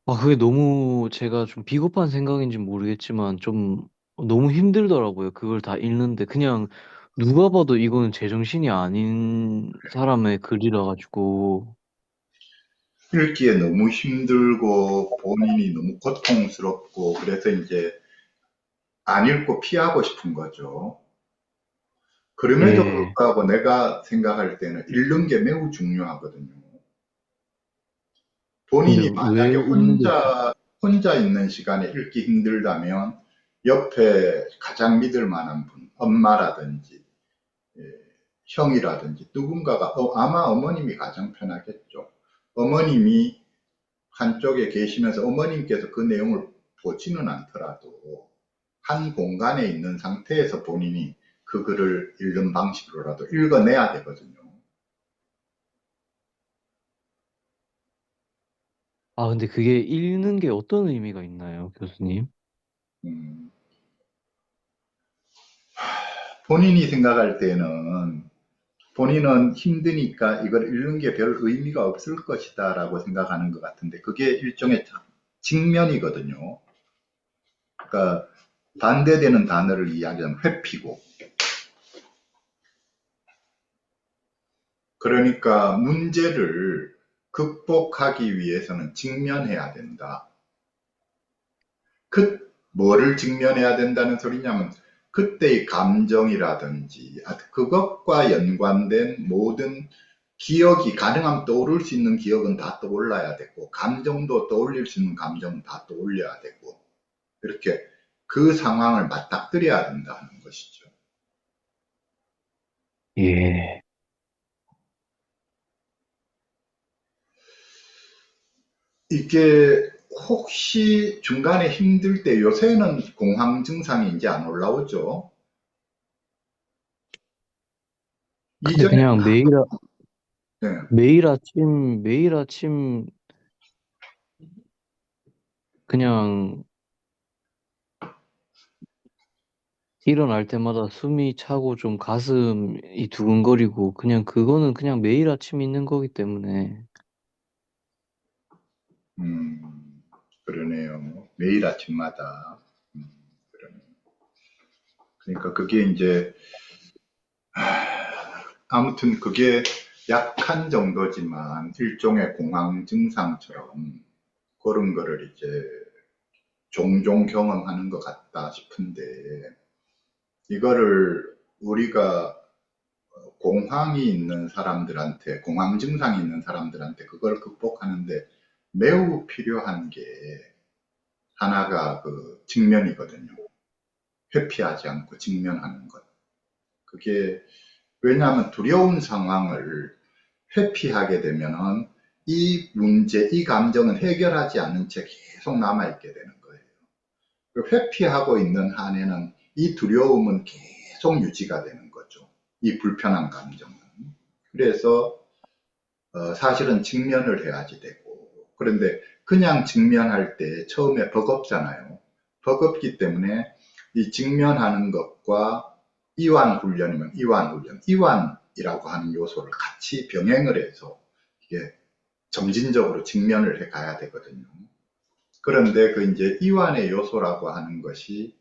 그게 너무 제가 좀 비겁한 생각인지 모르겠지만 좀 너무 힘들더라고요. 그걸 다 읽는데 그냥 누가 봐도 이거는 제정신이 아닌 사람의 글이라 가지고 읽기에 너무 힘들고 본인이 너무 고통스럽고 그래서 이제 안 읽고 피하고 싶은 거죠. 그럼에도 예. 불구하고 내가 생각할 때는 읽는 게 매우 중요하거든요. 근데 본인이 왜 만약에 읽는 게 혼자 있는 시간에 읽기 힘들다면 옆에 가장 믿을 만한 분, 엄마라든지 예, 형이라든지 누군가가 아마 어머님이 가장 편하겠죠. 어머님이 한쪽에 계시면서 어머님께서 그 내용을 보지는 않더라도 한 공간에 있는 상태에서 본인이 그 글을 읽는 방식으로라도 읽어내야 되거든요. 근데 그게 읽는 게 어떤 의미가 있나요, 교수님? 음, 본인이 생각할 때는 본인은 힘드니까 이걸 읽는 게 별 의미가 없을 것이다 라고 생각하는 것 같은데 그게 일종의 직면이거든요. 그러니까 반대되는 단어를 이야기하면 회피고 그러니까 문제를 극복하기 위해서는 직면해야 된다. 뭐를 직면해야 된다는 소리냐면 그때의 감정이라든지 그것과 연관된 모든 기억이 가능하면 떠오를 수 있는 기억은 다 떠올라야 되고 감정도 떠올릴 수 있는 감정은 다 떠올려야 되고 이렇게 그 상황을 맞닥뜨려야 된다는 것이죠. 예. 이게 혹시 중간에 힘들 때 요새는 공황 증상이 이제 안 올라오죠. 근데 이전에 그냥 네. 매일 아침 그냥 일어날 때마다 숨이 차고 좀 가슴이 두근거리고 그냥 그거는 그냥 매일 아침 있는 거기 때문에 음, 그러네요. 매일 아침마다. 음, 그러네요. 그러니까 그게 이제, 아무튼 그게 약한 정도지만 일종의 공황 증상처럼 그런 거를 이제 종종 경험하는 것 같다 싶은데, 이거를 우리가 공황이 있는 사람들한테, 공황 증상이 있는 사람들한테 그걸 극복하는데 매우 필요한 게 하나가 그 직면이거든요. 회피하지 않고 직면하는 것. 그게 왜냐하면 두려운 상황을 회피하게 되면은 이 문제, 이 감정은 해결하지 않은 채 계속 남아있게 되는 거예요. 그 회피하고 있는 한에는 이 두려움은 계속 유지가 되는 거죠. 이 불편한 감정은. 그래서 사실은 직면을 해야지 되고 그런데 그냥 직면할 때 처음에 버겁잖아요. 버겁기 때문에 이 직면하는 것과 이완훈련이면 이완훈련, 이완이라고 하는 요소를 같이 병행을 해서 이게 점진적으로 직면을 해 가야 되거든요. 그런데 그 이제 이완의 요소라고 하는 것이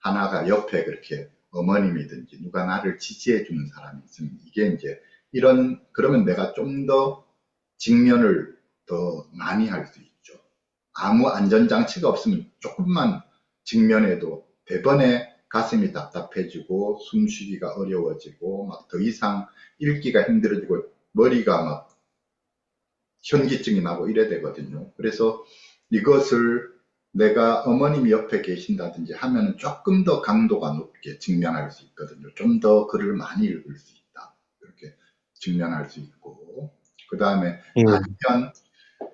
하나가 옆에 그렇게 어머님이든지 누가 나를 지지해 주는 사람이 있으면 이게 이제 그러면 내가 좀 더 직면을 더 많이 할 수 있죠. 아무 안전장치가 없으면 조금만 직면해도 대번에 가슴이 답답해지고 숨쉬기가 어려워지고 막 더 이상 읽기가 힘들어지고 머리가 막 현기증이 나고 이래 되거든요. 그래서 이것을 내가 어머님이 옆에 계신다든지 하면 조금 더 강도가 높게 직면할 수 있거든요. 좀 더 글을 많이 읽을 수 있다. 이렇게 직면할 수 있고. 그 다음에 예, 아니면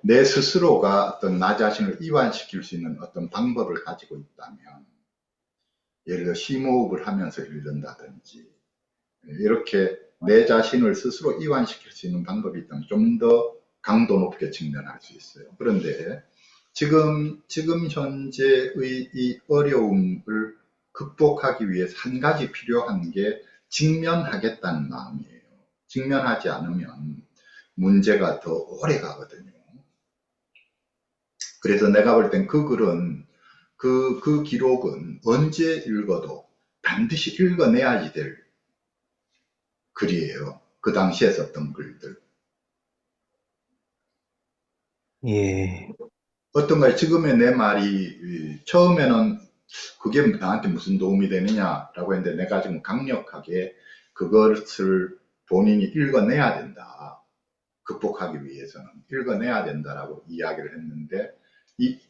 내 스스로가 어떤 나 자신을 이완시킬 수 있는 어떤 방법을 가지고 있다면, 예를 들어 심호흡을 하면서 읽는다든지, 이렇게 내 자신을 스스로 이완시킬 수 있는 방법이 있다면 좀 더 강도 높게 직면할 수 있어요. 그런데 지금 현재의 이 어려움을 극복하기 위해서 한 가지 필요한 게 직면하겠다는 마음이에요. 직면하지 않으면 문제가 더 오래 가거든요. 그래서 내가 볼 땐 그 글은 그 기록은 언제 읽어도 반드시 읽어내야지 될 글이에요. 그 당시에 썼던 글들. 예, 어떤가요? 지금의 내 말이 처음에는 그게 나한테 무슨 도움이 되느냐라고 했는데 내가 지금 강력하게 그것을 본인이 읽어내야 된다. 극복하기 위해서는 읽어내야 된다라고 이야기를 했는데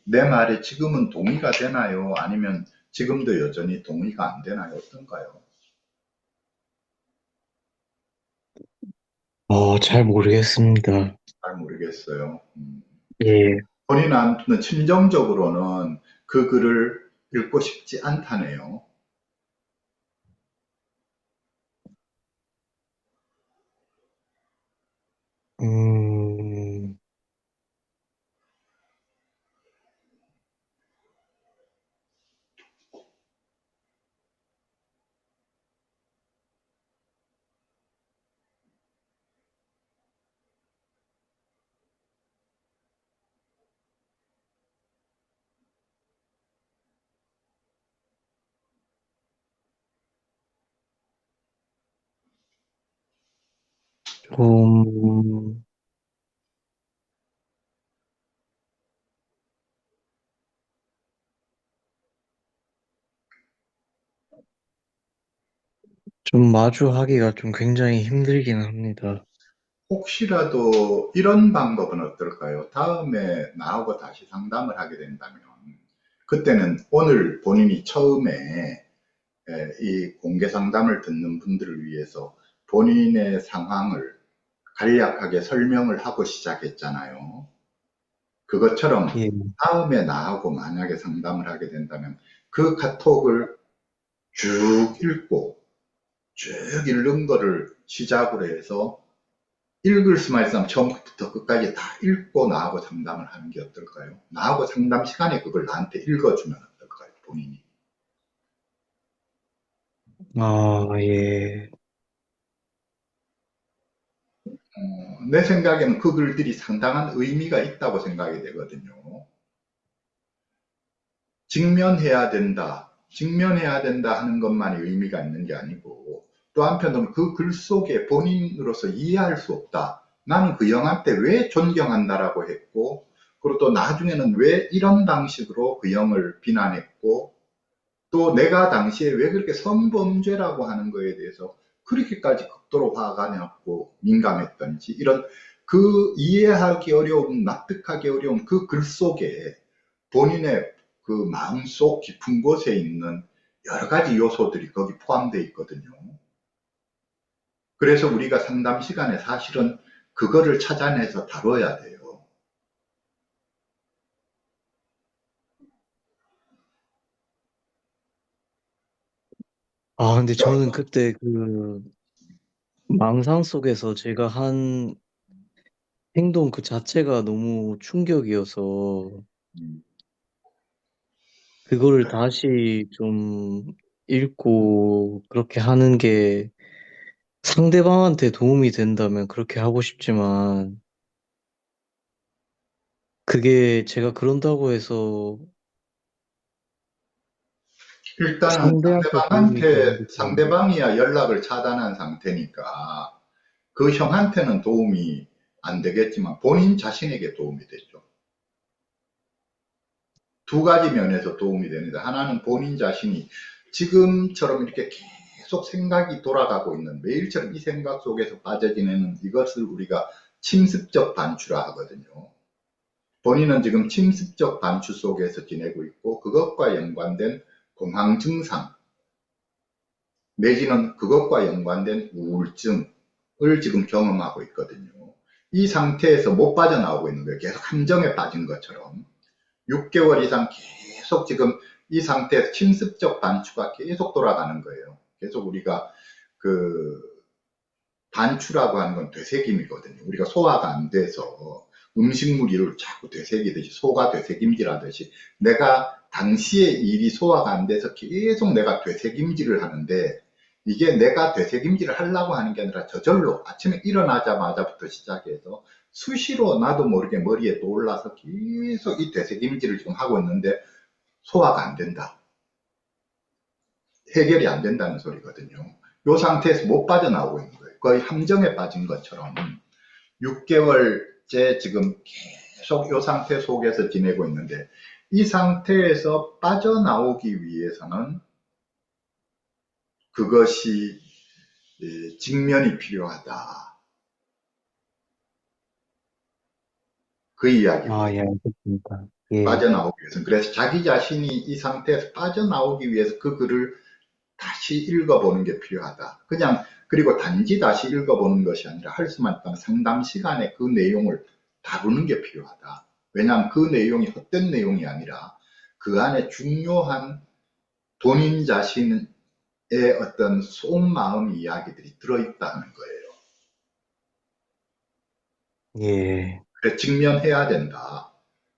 내 말에 지금은 동의가 되나요? 아니면 지금도 여전히 동의가 안 되나요? 어떤가요? 잘 모르겠습니다. 잘 모르겠어요. 예, 본인한테는 심정적으로는 그 글을 읽고 싶지 않다네요. 음, 좀, 좀 마주하기가 좀 굉장히 힘들긴 합니다. 혹시라도 이런 방법은 어떨까요? 다음에 나하고 다시 상담을 하게 된다면, 그때는 오늘 본인이 처음에 이 공개 상담을 듣는 분들을 위해서 본인의 상황을 간략하게 설명을 하고 시작했잖아요. 그것처럼 예, 다음에 나하고 만약에 상담을 하게 된다면 그 카톡을 쭉 읽고 쭉 읽는 거를 시작으로 해서 읽을 수만 있으면 처음부터 끝까지 다 읽고 나하고 상담을 하는 게 어떨까요? 나하고 상담 시간에 그걸 나한테 읽어주면 어떨까요? 본인이. 예, 내 생각에는 그 글들이 상당한 의미가 있다고 생각이 되거든요. 직면해야 된다. 직면해야 된다 하는 것만이 의미가 있는 게 아니고 또 한편으로는 그 글 속에 본인으로서 이해할 수 없다. 나는 그 영화 때 왜 존경한다라고 했고 그리고 또 나중에는 왜 이런 방식으로 그 영을 비난했고 또 내가 당시에 왜 그렇게 성범죄라고 하는 거에 대해서 그렇게까지 극도로 화가 났고 민감했던지 이런 그 이해하기 어려운 납득하기 어려운 그 글 속에 본인의 그 마음속 깊은 곳에 있는 여러 가지 요소들이 거기 포함되어 있거든요. 그래서 우리가 상담 시간에 사실은 그거를 찾아내서 다뤄야 돼요. 근데 저는 그때 그 망상 속에서 제가 한 행동 그 자체가 너무 충격이어서 음, 그거를 다시 좀 읽고 그렇게 하는 게 상대방한테 도움이 된다면 그렇게 하고 싶지만 그게 제가 그런다고 해서 일단은 상대한테 도움이 되는 것도 아니고. 상대방이야 연락을 차단한 상태니까 그 형한테는 도움이 안 되겠지만 본인 자신에게 도움이 되죠. 두 가지 면에서 도움이 됩니다. 하나는 본인 자신이 지금처럼 이렇게 계속 생각이 돌아가고 있는 매일처럼 이 생각 속에서 빠져 지내는 이것을 우리가 침습적 반추라 하거든요. 본인은 지금 침습적 반추 속에서 지내고 있고 그것과 연관된 공황 증상 내지는 그것과 연관된 우울증을 지금 경험하고 있거든요. 이 상태에서 못 빠져나오고 있는 거예요. 계속 함정에 빠진 것처럼. 6개월 이상 계속 지금 이 상태에서 침습적 반추가 계속 돌아가는 거예요. 계속 우리가 그 반추라고 하는 건 되새김이거든요. 우리가 소화가 안 돼서 음식물을 자꾸 되새기듯이 소가 되새김질하듯이 내가 당시에 일이 소화가 안 돼서 계속 내가 되새김질을 하는데 이게 내가 되새김질을 하려고 하는 게 아니라 저절로 아침에 일어나자마자부터 시작해서 수시로 나도 모르게 머리에 떠올라서 계속 이 되새김질을 지금 하고 있는데 소화가 안 된다. 해결이 안 된다는 소리거든요. 이 상태에서 못 빠져나오고 있는 거예요. 거의 함정에 빠진 것처럼 6개월째 지금 계속 이 상태 속에서 지내고 있는데 이 상태에서 빠져나오기 위해서는 그것이 직면이 필요하다. 그 아, 이야기예요. 예, 알겠습니다. 예, 빠져나오기 위해서는. 그래서 자기 자신이 이 상태에서 빠져나오기 위해서 그 글을 다시 읽어보는 게 필요하다. 그냥 그리고 단지 다시 읽어보는 것이 아니라 할 수만 있다면 상담 시간에 그 내용을 다루는 게 필요하다. 왜냐하면 그 내용이 헛된 내용이 아니라 그 안에 중요한 본인 자신의 어떤 속마음 이야기들이 들어있다는 거예요. 예, 그래 직면해야 된다.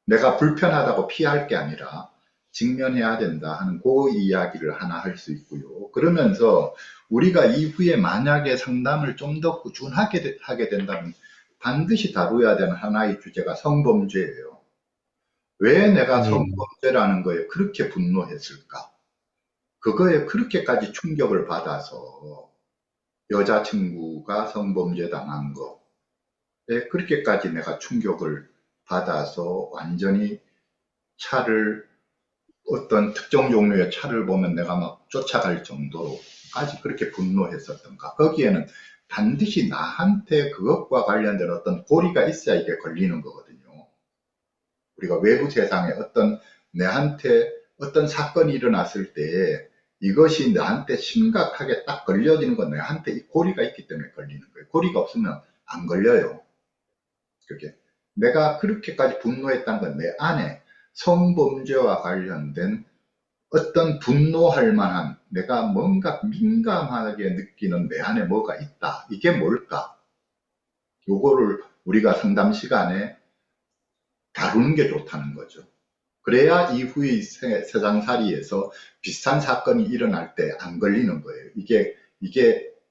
내가 불편하다고 피할 게 아니라 직면해야 된다 하는 그 이야기를 하나 할 수 있고요. 그러면서 우리가 이후에 만약에 상담을 좀 더 꾸준하게 하게 된다면 반드시 다루어야 되는 하나의 주제가 성범죄예요. 왜 내가 예, 성범죄라는 거에 그렇게 분노했을까? 그거에 그렇게까지 충격을 받아서 여자친구가 성범죄 당한 거에 그렇게까지 내가 충격을 받아서 완전히 차를 어떤 특정 종류의 차를 보면 내가 막 쫓아갈 정도로까지 그렇게 분노했었던가. 거기에는 반드시 나한테 그것과 관련된 어떤 고리가 있어야 이게 걸리는 거거든요. 우리가 외부 세상에 어떤 내한테 어떤 사건이 일어났을 때 이것이 나한테 심각하게 딱 걸려지는 건 내한테 이 고리가 있기 때문에 걸리는 거예요. 고리가 없으면 안 걸려요. 그게 내가 그렇게까지 분노했다는 건 내 안에 성범죄와 관련된 어떤 분노할 만한 내가 뭔가 민감하게 느끼는 내 안에 뭐가 있다. 이게 뭘까? 요거를 우리가 상담 시간에 다루는 게 좋다는 거죠. 그래야 이후의 세상살이에서 비슷한 사건이 일어날 때 안 걸리는 거예요. 이게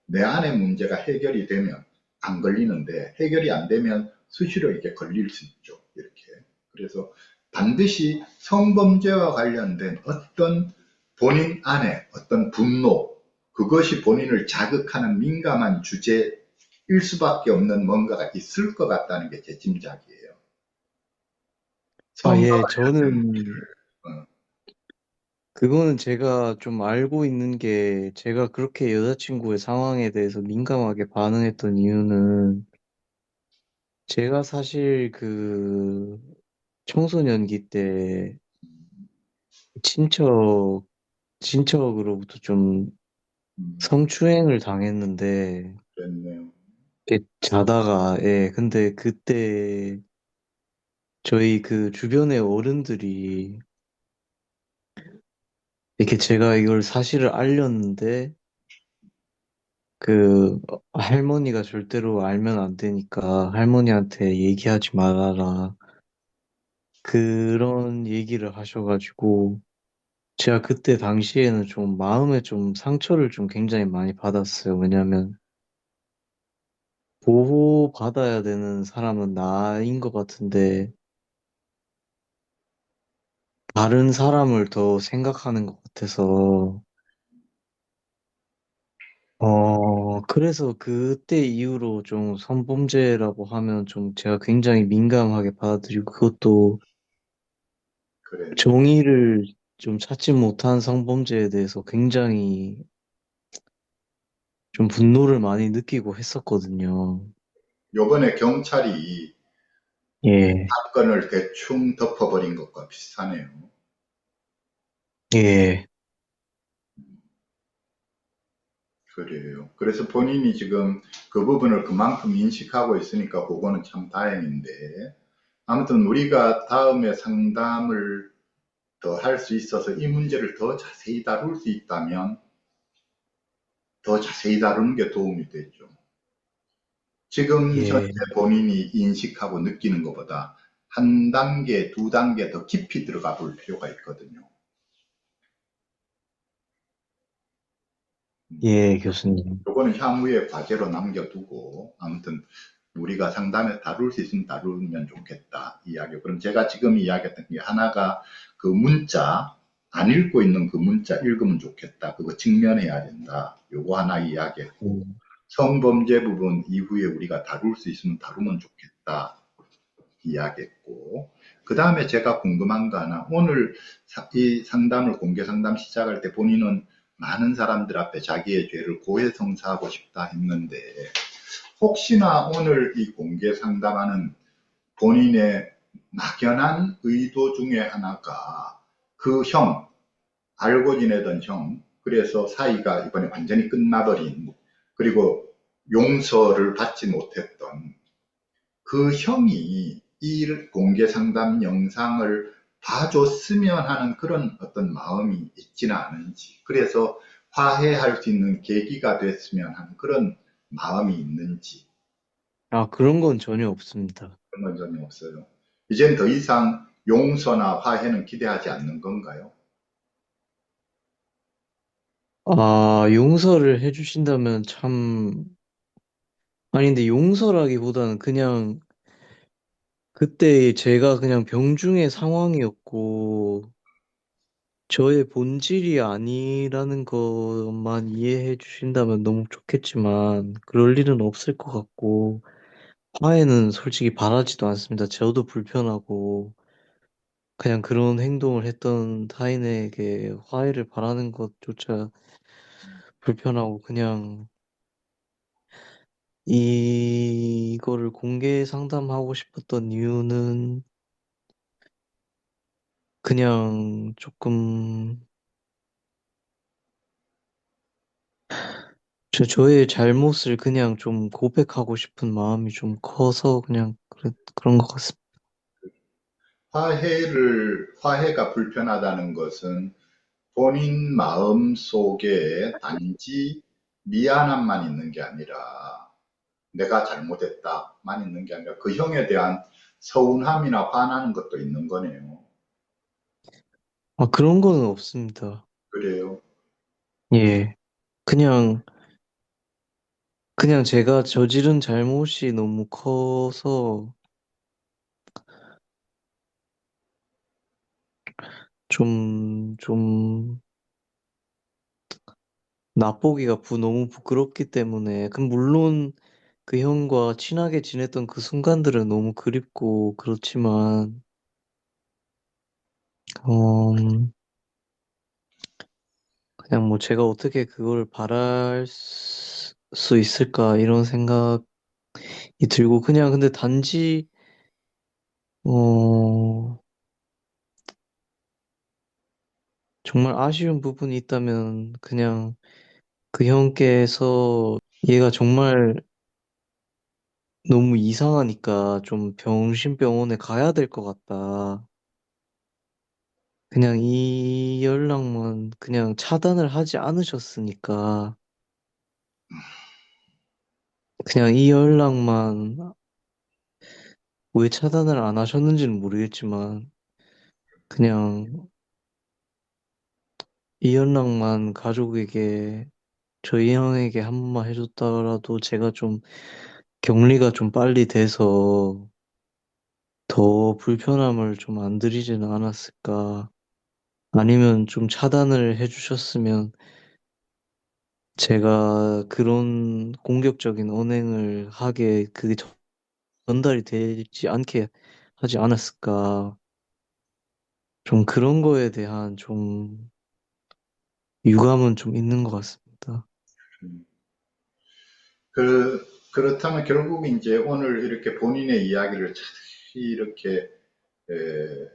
내 안의 문제가 해결이 되면 안 걸리는데 해결이 안 되면 수시로 이게 걸릴 수 있죠. 이렇게. 그래서 반드시 성범죄와 관련된 어떤 본인 안에 어떤 분노, 그것이 본인을 자극하는 민감한 주제일 수밖에 없는 뭔가가 있을 것 같다는 게 제 짐작이에요. 아, 성과 예, 관련된 저는 문제를. 그거는 제가 좀 알고 있는 게 제가 그렇게 여자친구의 상황에 대해서 민감하게 반응했던 이유는 제가 사실 그 청소년기 때 친척, 친척으로부터 좀 음, 성추행을 당했는데 그랬네요. 이렇게 자다가, 예, 근데 그때 저희 그 주변의 어른들이 이렇게 제가 이걸 사실을 알렸는데 그 할머니가 절대로 알면 안 되니까 할머니한테 얘기하지 말아라. 그런 얘기를 하셔가지고 제가 그때 당시에는 좀 마음에 좀 상처를 좀 굉장히 많이 받았어요. 왜냐면 보호받아야 되는 사람은 나인 것 같은데 다른 사람을 더 생각하는 것 같아서 그래서 그때 이후로 좀 성범죄라고 하면 좀 제가 굉장히 민감하게 받아들이고 그것도 그래요. 정의를 좀 찾지 못한 성범죄에 대해서 굉장히 좀 분노를 많이 느끼고 했었거든요. 요번에 경찰이 예, 사건을 대충 덮어버린 것과 비슷하네요. 예, 그래요. 그래서 본인이 지금 그 부분을 그만큼 인식하고 있으니까 그거는 참 다행인데, 아무튼 우리가 다음에 상담을 더 할 수 있어서 이 문제를 더 자세히 다룰 수 있다면 더 자세히 다루는 게 도움이 되죠. 지금 현재 예, 본인이 인식하고 느끼는 것보다 한 단계, 두 단계 더 깊이 들어가 볼 필요가 있거든요. 예, 교수님. 요거는 향후에 과제로 남겨두고 아무튼 우리가 상담에 다룰 수 있으면 다루면 좋겠다 이야기. 그럼 제가 지금 이야기했던 게 하나가 그 문자 안 읽고 있는 그 문자 읽으면 좋겠다. 그거 직면해야 된다. 요거 하나 이야기했고 음, 성범죄 부분 이후에 우리가 다룰 수 있으면 다루면 좋겠다 이야기했고 그 다음에 제가 궁금한 거 하나 오늘 이 상담을 공개 상담 시작할 때 본인은 많은 사람들 앞에 자기의 죄를 고해성사하고 싶다 했는데 혹시나 오늘 이 공개 상담하는 본인의 막연한 의도 중에 하나가 그 형, 알고 지내던 형, 그래서 사이가 이번에 완전히 끝나버린, 그리고 용서를 받지 못했던 그 형이 이 공개 상담 영상을 봐줬으면 하는 그런 어떤 마음이 있지는 않은지, 그래서 화해할 수 있는 계기가 됐으면 하는 그런 마음이 있는지, 아, 그런 건 전혀 없습니다. 그런 건 전혀 없어요. 이젠 더 이상 용서나 화해는 기대하지 않는 건가요? 아, 용서를 해주신다면 참, 아니, 근데 용서라기보다는 그냥 그때 제가 그냥 병중의 상황이었고, 저의 본질이 아니라는 것만 이해해 주신다면 너무 좋겠지만, 그럴 일은 없을 것 같고, 화해는 솔직히 바라지도 않습니다. 저도 불편하고, 그냥 그런 행동을 했던 타인에게 화해를 바라는 것조차 불편하고, 그냥 이거를 공개 상담하고 싶었던 이유는 그냥 조금 저의 잘못을 그냥 좀 고백하고 싶은 마음이 좀 커서 그냥 그런 것 같습니다. 화해가 불편하다는 것은 본인 마음 속에 단지 미안함만 있는 게 아니라 내가 잘못했다만 있는 게 아니라 그 형에 대한 서운함이나 화나는 것도 있는 거네요. 아, 그런 거는 없습니다. 그래요. 예. 그냥, 그냥 제가 저지른 잘못이 너무 커서 좀 나보기가 너무 부끄럽기 때문에, 물론 그 형과 친하게 지냈던 그 순간들은 너무 그립고 그렇지만, 어, 그냥 뭐 제가 어떻게 그걸 바랄 수 있을까 이런 생각이 들고 그냥 근데 단지 어 정말 아쉬운 부분이 있다면 그냥 그 형께서 얘가 정말 너무 이상하니까 좀 병원에 가야 될 것 같다. 그냥 이 연락만 그냥 차단을 하지 않으셨으니까 그냥 이 연락만 왜 차단을 안 하셨는지는 모르겠지만 그냥 이 연락만 가족에게, 저희 형에게 한 번만 해줬더라도 제가 좀 격리가 좀 빨리 돼서 더 불편함을 좀 안 드리지는 않았을까. 아니면 좀 차단을 해주셨으면 제가 그런 공격적인 언행을 하게 그게 전달이 되지 않게 하지 않았을까. 좀 그런 거에 대한 좀 유감은 좀 있는 것 같습니다. 음. 그렇다면 결국 이제 오늘 이렇게 본인의 이야기를 잘 이렇게 에,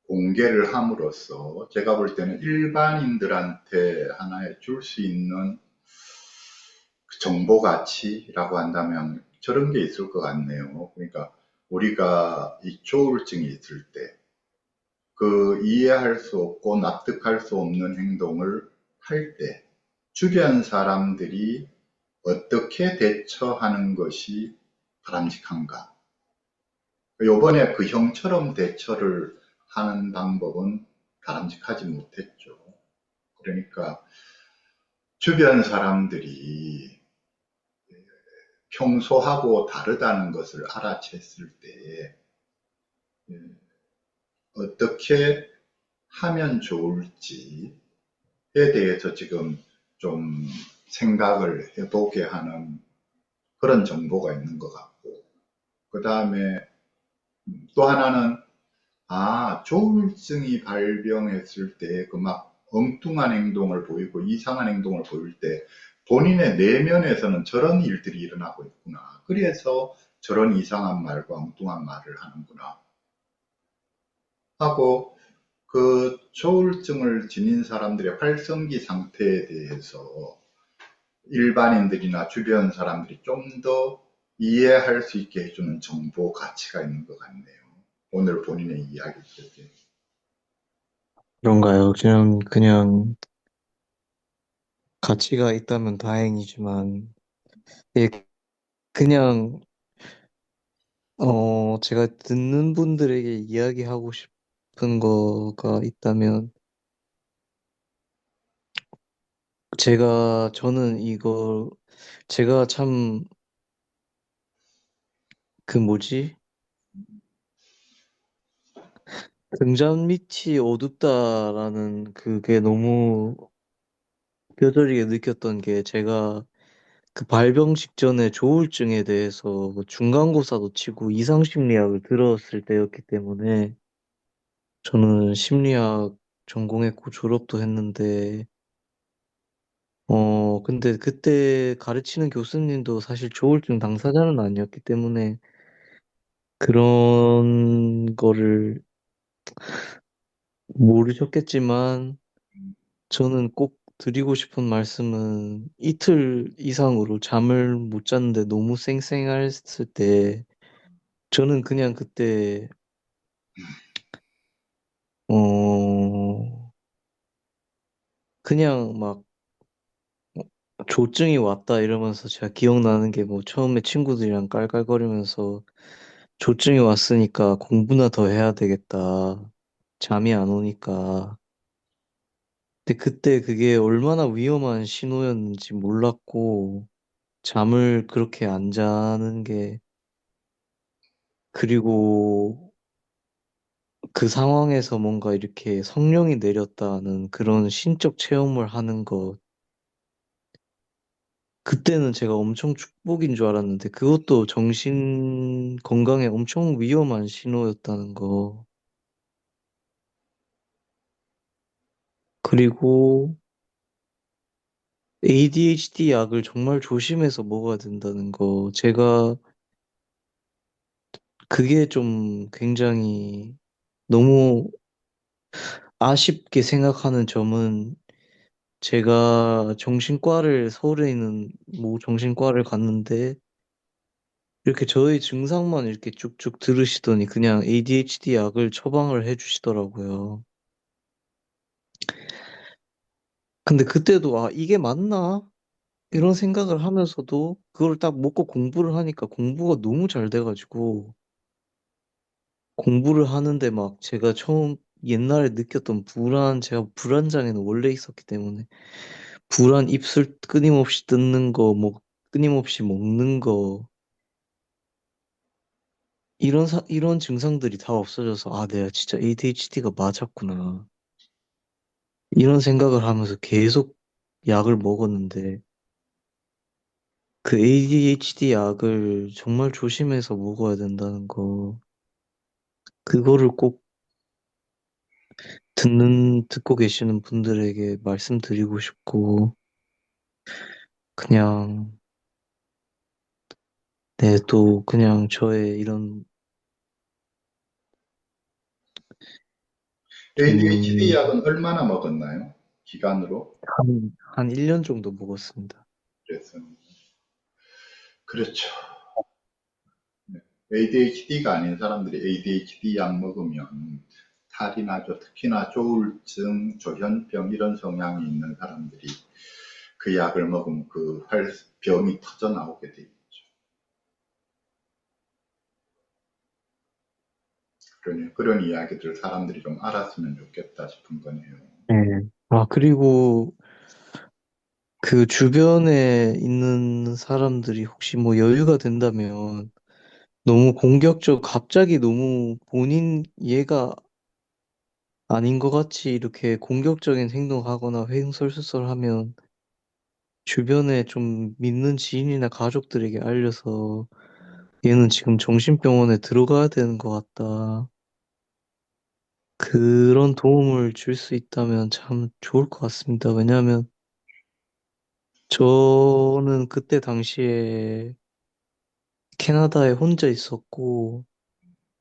공개를 함으로써 제가 볼 때는 일반인들한테 하나의 줄 수 있는 그 정보 가치라고 한다면 저런 게 있을 것 같네요. 그러니까 우리가 이 조울증이 있을 때 그 이해할 수 없고 납득할 수 없는 행동을 할 때 주변 사람들이 어떻게 대처하는 것이 바람직한가? 요번에 그 형처럼 대처를 하는 방법은 바람직하지 못했죠. 그러니까 주변 사람들이 평소하고 다르다는 것을 알아챘을 때 어떻게 하면 좋을지에 대해서 지금 좀 생각을 해보게 하는 그런 정보가 있는 것 같고, 그 다음에 또 하나는 조울증이 발병했을 때 그 막 엉뚱한 행동을 보이고 이상한 행동을 보일 때 본인의 내면에서는 저런 일들이 일어나고 있구나. 그래서 저런 이상한 말과 엉뚱한 말을 하는구나. 하고 그 조울증을 지닌 사람들의 활성기 상태에 대해서 일반인들이나 주변 사람들이 좀 더 이해할 수 있게 해주는 정보 가치가 있는 것 같네요. 오늘 본인의 이야기 들을 그런가요? 그냥 가치가 있다면 다행이지만, 예, 그냥, 제가 듣는 분들에게 이야기하고 싶은 거가 있다면, 저는 제가 참, 그 뭐지? 등잔 밑이 어둡다라는 그게 너무 뼈저리게 느꼈던 게 제가 그 발병 직전에 조울증에 대해서 뭐 중간고사도 치고 이상심리학을 들었을 때였기 때문에 저는 심리학 전공했고 졸업도 했는데 근데 그때 가르치는 교수님도 사실 조울증 당사자는 아니었기 때문에 그런 거를 모르셨겠지만 저는 꼭 드리고 싶은 말씀은 이틀 이상으로 잠을 못 잤는데 너무 쌩쌩했을 때 저는 그냥 그때 어 그냥 막 조증이 왔다 이러면서 제가 기억나는 게 뭐 처음에 친구들이랑 깔깔거리면서 조증이 왔으니까 공부나 더 해야 되겠다. 잠이 안 오니까. 근데 그때 그게 얼마나 위험한 신호였는지 몰랐고 잠을 그렇게 안 자는 게 그리고 그 상황에서 뭔가 이렇게 성령이 내렸다는 그런 신적 체험을 하는 것 그때는 제가 엄청 축복인 줄 알았는데 그것도 정신 건강에 엄청 위험한 신호였다는 거. 그리고 ADHD 약을 정말 조심해서 먹어야 된다는 거. 제가 그게 좀 굉장히 너무 아쉽게 생각하는 점은 제가 서울에 있는 모 정신과를 갔는데 이렇게 저의 증상만 이렇게 쭉쭉 들으시더니 그냥 ADHD 약을 처방을 해주시더라고요. 근데 그때도 이게 맞나? 이런 생각을 하면서도 그걸 딱 먹고 공부를 하니까 공부가 너무 잘 돼가지고 공부를 하는데 막 제가 처음 옛날에 느꼈던 제가 불안장애는 원래 있었기 때문에, 입술 끊임없이 뜯는 거, 뭐, 끊임없이 먹는 거, 이런 증상들이 다 없어져서, 아, 내가 진짜 ADHD가 맞았구나. 이런 생각을 하면서 계속 약을 먹었는데, 그 ADHD 약을 정말 조심해서 먹어야 된다는 거, 그거를 꼭 듣고 계시는 분들에게 말씀드리고 싶고, 그냥, 네, 또 그냥 저의 이런 ADHD 좀, 약은 얼마나 먹었나요? 기간으로? 한 1년 정도 먹었습니다. 그래서 그렇죠. ADHD가 아닌 사람들이 ADHD 약 먹으면 탈이 나죠. 특히나 조울증, 조현병 이런 성향이 있는 사람들이 그 약을 먹으면 병이 터져 나오게 돼 있죠. 그런 이야기들을 사람들이 좀 알았으면 좋겠다 싶은 거네요. 네. 아, 그리고 그 주변에 있는 사람들이 혹시 뭐 여유가 된다면 갑자기 너무 본인 얘가 아닌 것 같이 이렇게 공격적인 행동하거나 횡설수설하면 주변에 좀 믿는 지인이나 가족들에게 알려서 얘는 지금 정신병원에 들어가야 되는 것 같다. 그런 도움을 줄 수 있다면 참 좋을 것 같습니다. 왜냐하면 저는 그때 당시에 캐나다에 혼자 있었고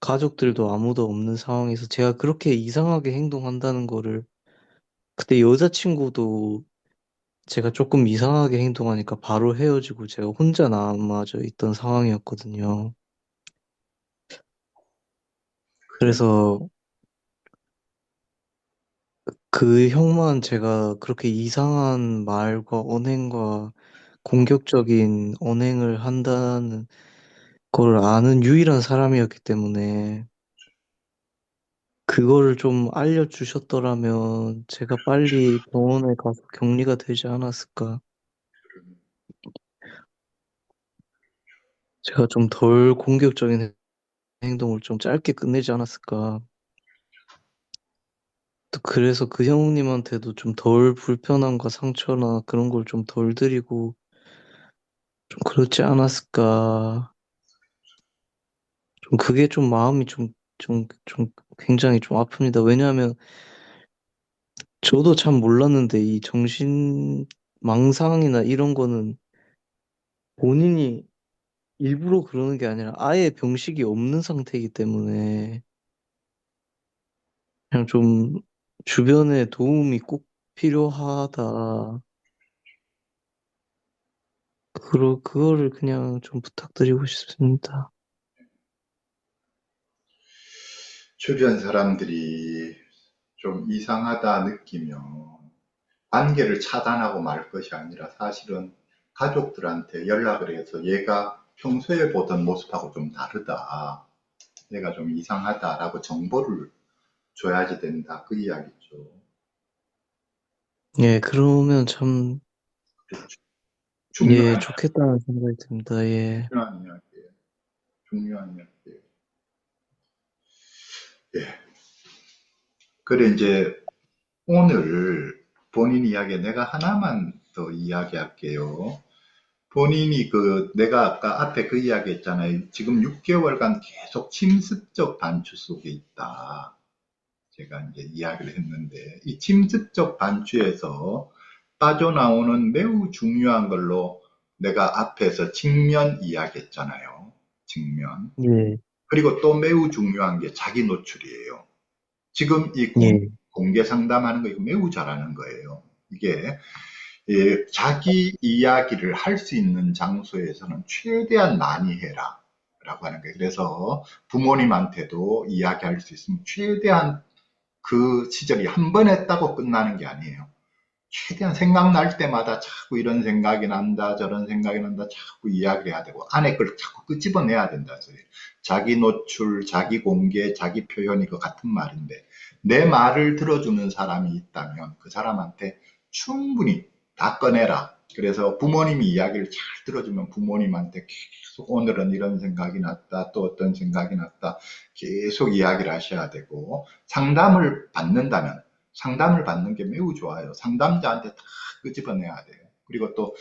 가족들도 아무도 없는 상황에서 제가 그렇게 이상하게 행동한다는 거를 그때 여자친구도 제가 조금 이상하게 행동하니까 바로 헤어지고 제가 혼자 남아져 있던 상황이었거든요. 그래, 그래서 그 형만 제가 그렇게 이상한 말과 언행과 공격적인 언행을 한다는 걸 아는 유일한 사람이었기 때문에 그거를 좀 알려주셨더라면 제가 빨리 병원에 가서 격리가 되지 않았을까. 제가 좀 덜 공격적인 행동을 좀 짧게 끝내지 않았을까. 또 그래서 그 형님한테도 좀 덜 불편함과 상처나 그런 걸 좀 덜 드리고 좀 그렇지 않았을까. 좀 그게 좀 마음이 좀 굉장히 좀 아픕니다. 왜냐하면 저도 참 몰랐는데 이 망상이나 이런 거는 본인이 일부러 그러는 게 아니라 아예 병식이 없는 상태이기 때문에 그냥 좀 주변에 도움이 꼭 필요하다. 그거를 그냥 좀 부탁드리고 싶습니다. 주변 사람들이 좀 이상하다 느끼면 관계를 차단하고 말 것이 아니라 사실은 가족들한테 연락을 해서 얘가 평소에 보던 모습하고 좀 다르다. 얘가 좀 이상하다라고 정보를 줘야지 된다. 그 이야기죠. 예, 그러면 참, 예, 중요한, 좋겠다는 생각이 듭니다. 예. 중요한 이야기예요. 중요한 이야기예요. 예. 그래, 이제 오늘 본인 이야기 내가 하나만 더 이야기할게요. 본인이 내가 아까 앞에 그 이야기 했잖아요. 지금 6개월간 계속 침습적 반추 속에 있다. 제가 이제 이야기를 했는데, 이 침습적 반추에서 빠져나오는 매우 중요한 걸로 내가 앞에서 직면 이야기했잖아요. 직면. 예, 그리고 또 매우 중요한 게 자기 노출이에요. 지금 이 예, 공개 상담하는 거 이거 매우 잘하는 거예요. 이게 자기 이야기를 할 수 있는 장소에서는 최대한 많이 해라. 라고 하는 거예요. 그래서 부모님한테도 이야기할 수 있으면 최대한 그 시절이 한 번 했다고 끝나는 게 아니에요. 최대한 생각날 때마다 자꾸 이런 생각이 난다, 저런 생각이 난다, 자꾸 이야기를 해야 되고, 안에 걸 자꾸 끄집어내야 된다. 소리. 자기 노출, 자기 공개, 자기 표현이 그 같은 말인데, 내 말을 들어주는 사람이 있다면 그 사람한테 충분히 다 꺼내라. 그래서 부모님이 이야기를 잘 들어주면 부모님한테 계속 오늘은 이런 생각이 났다, 또 어떤 생각이 났다, 계속 이야기를 하셔야 되고, 상담을 받는 게 매우 좋아요. 상담자한테 다 끄집어내야 돼요. 그리고 또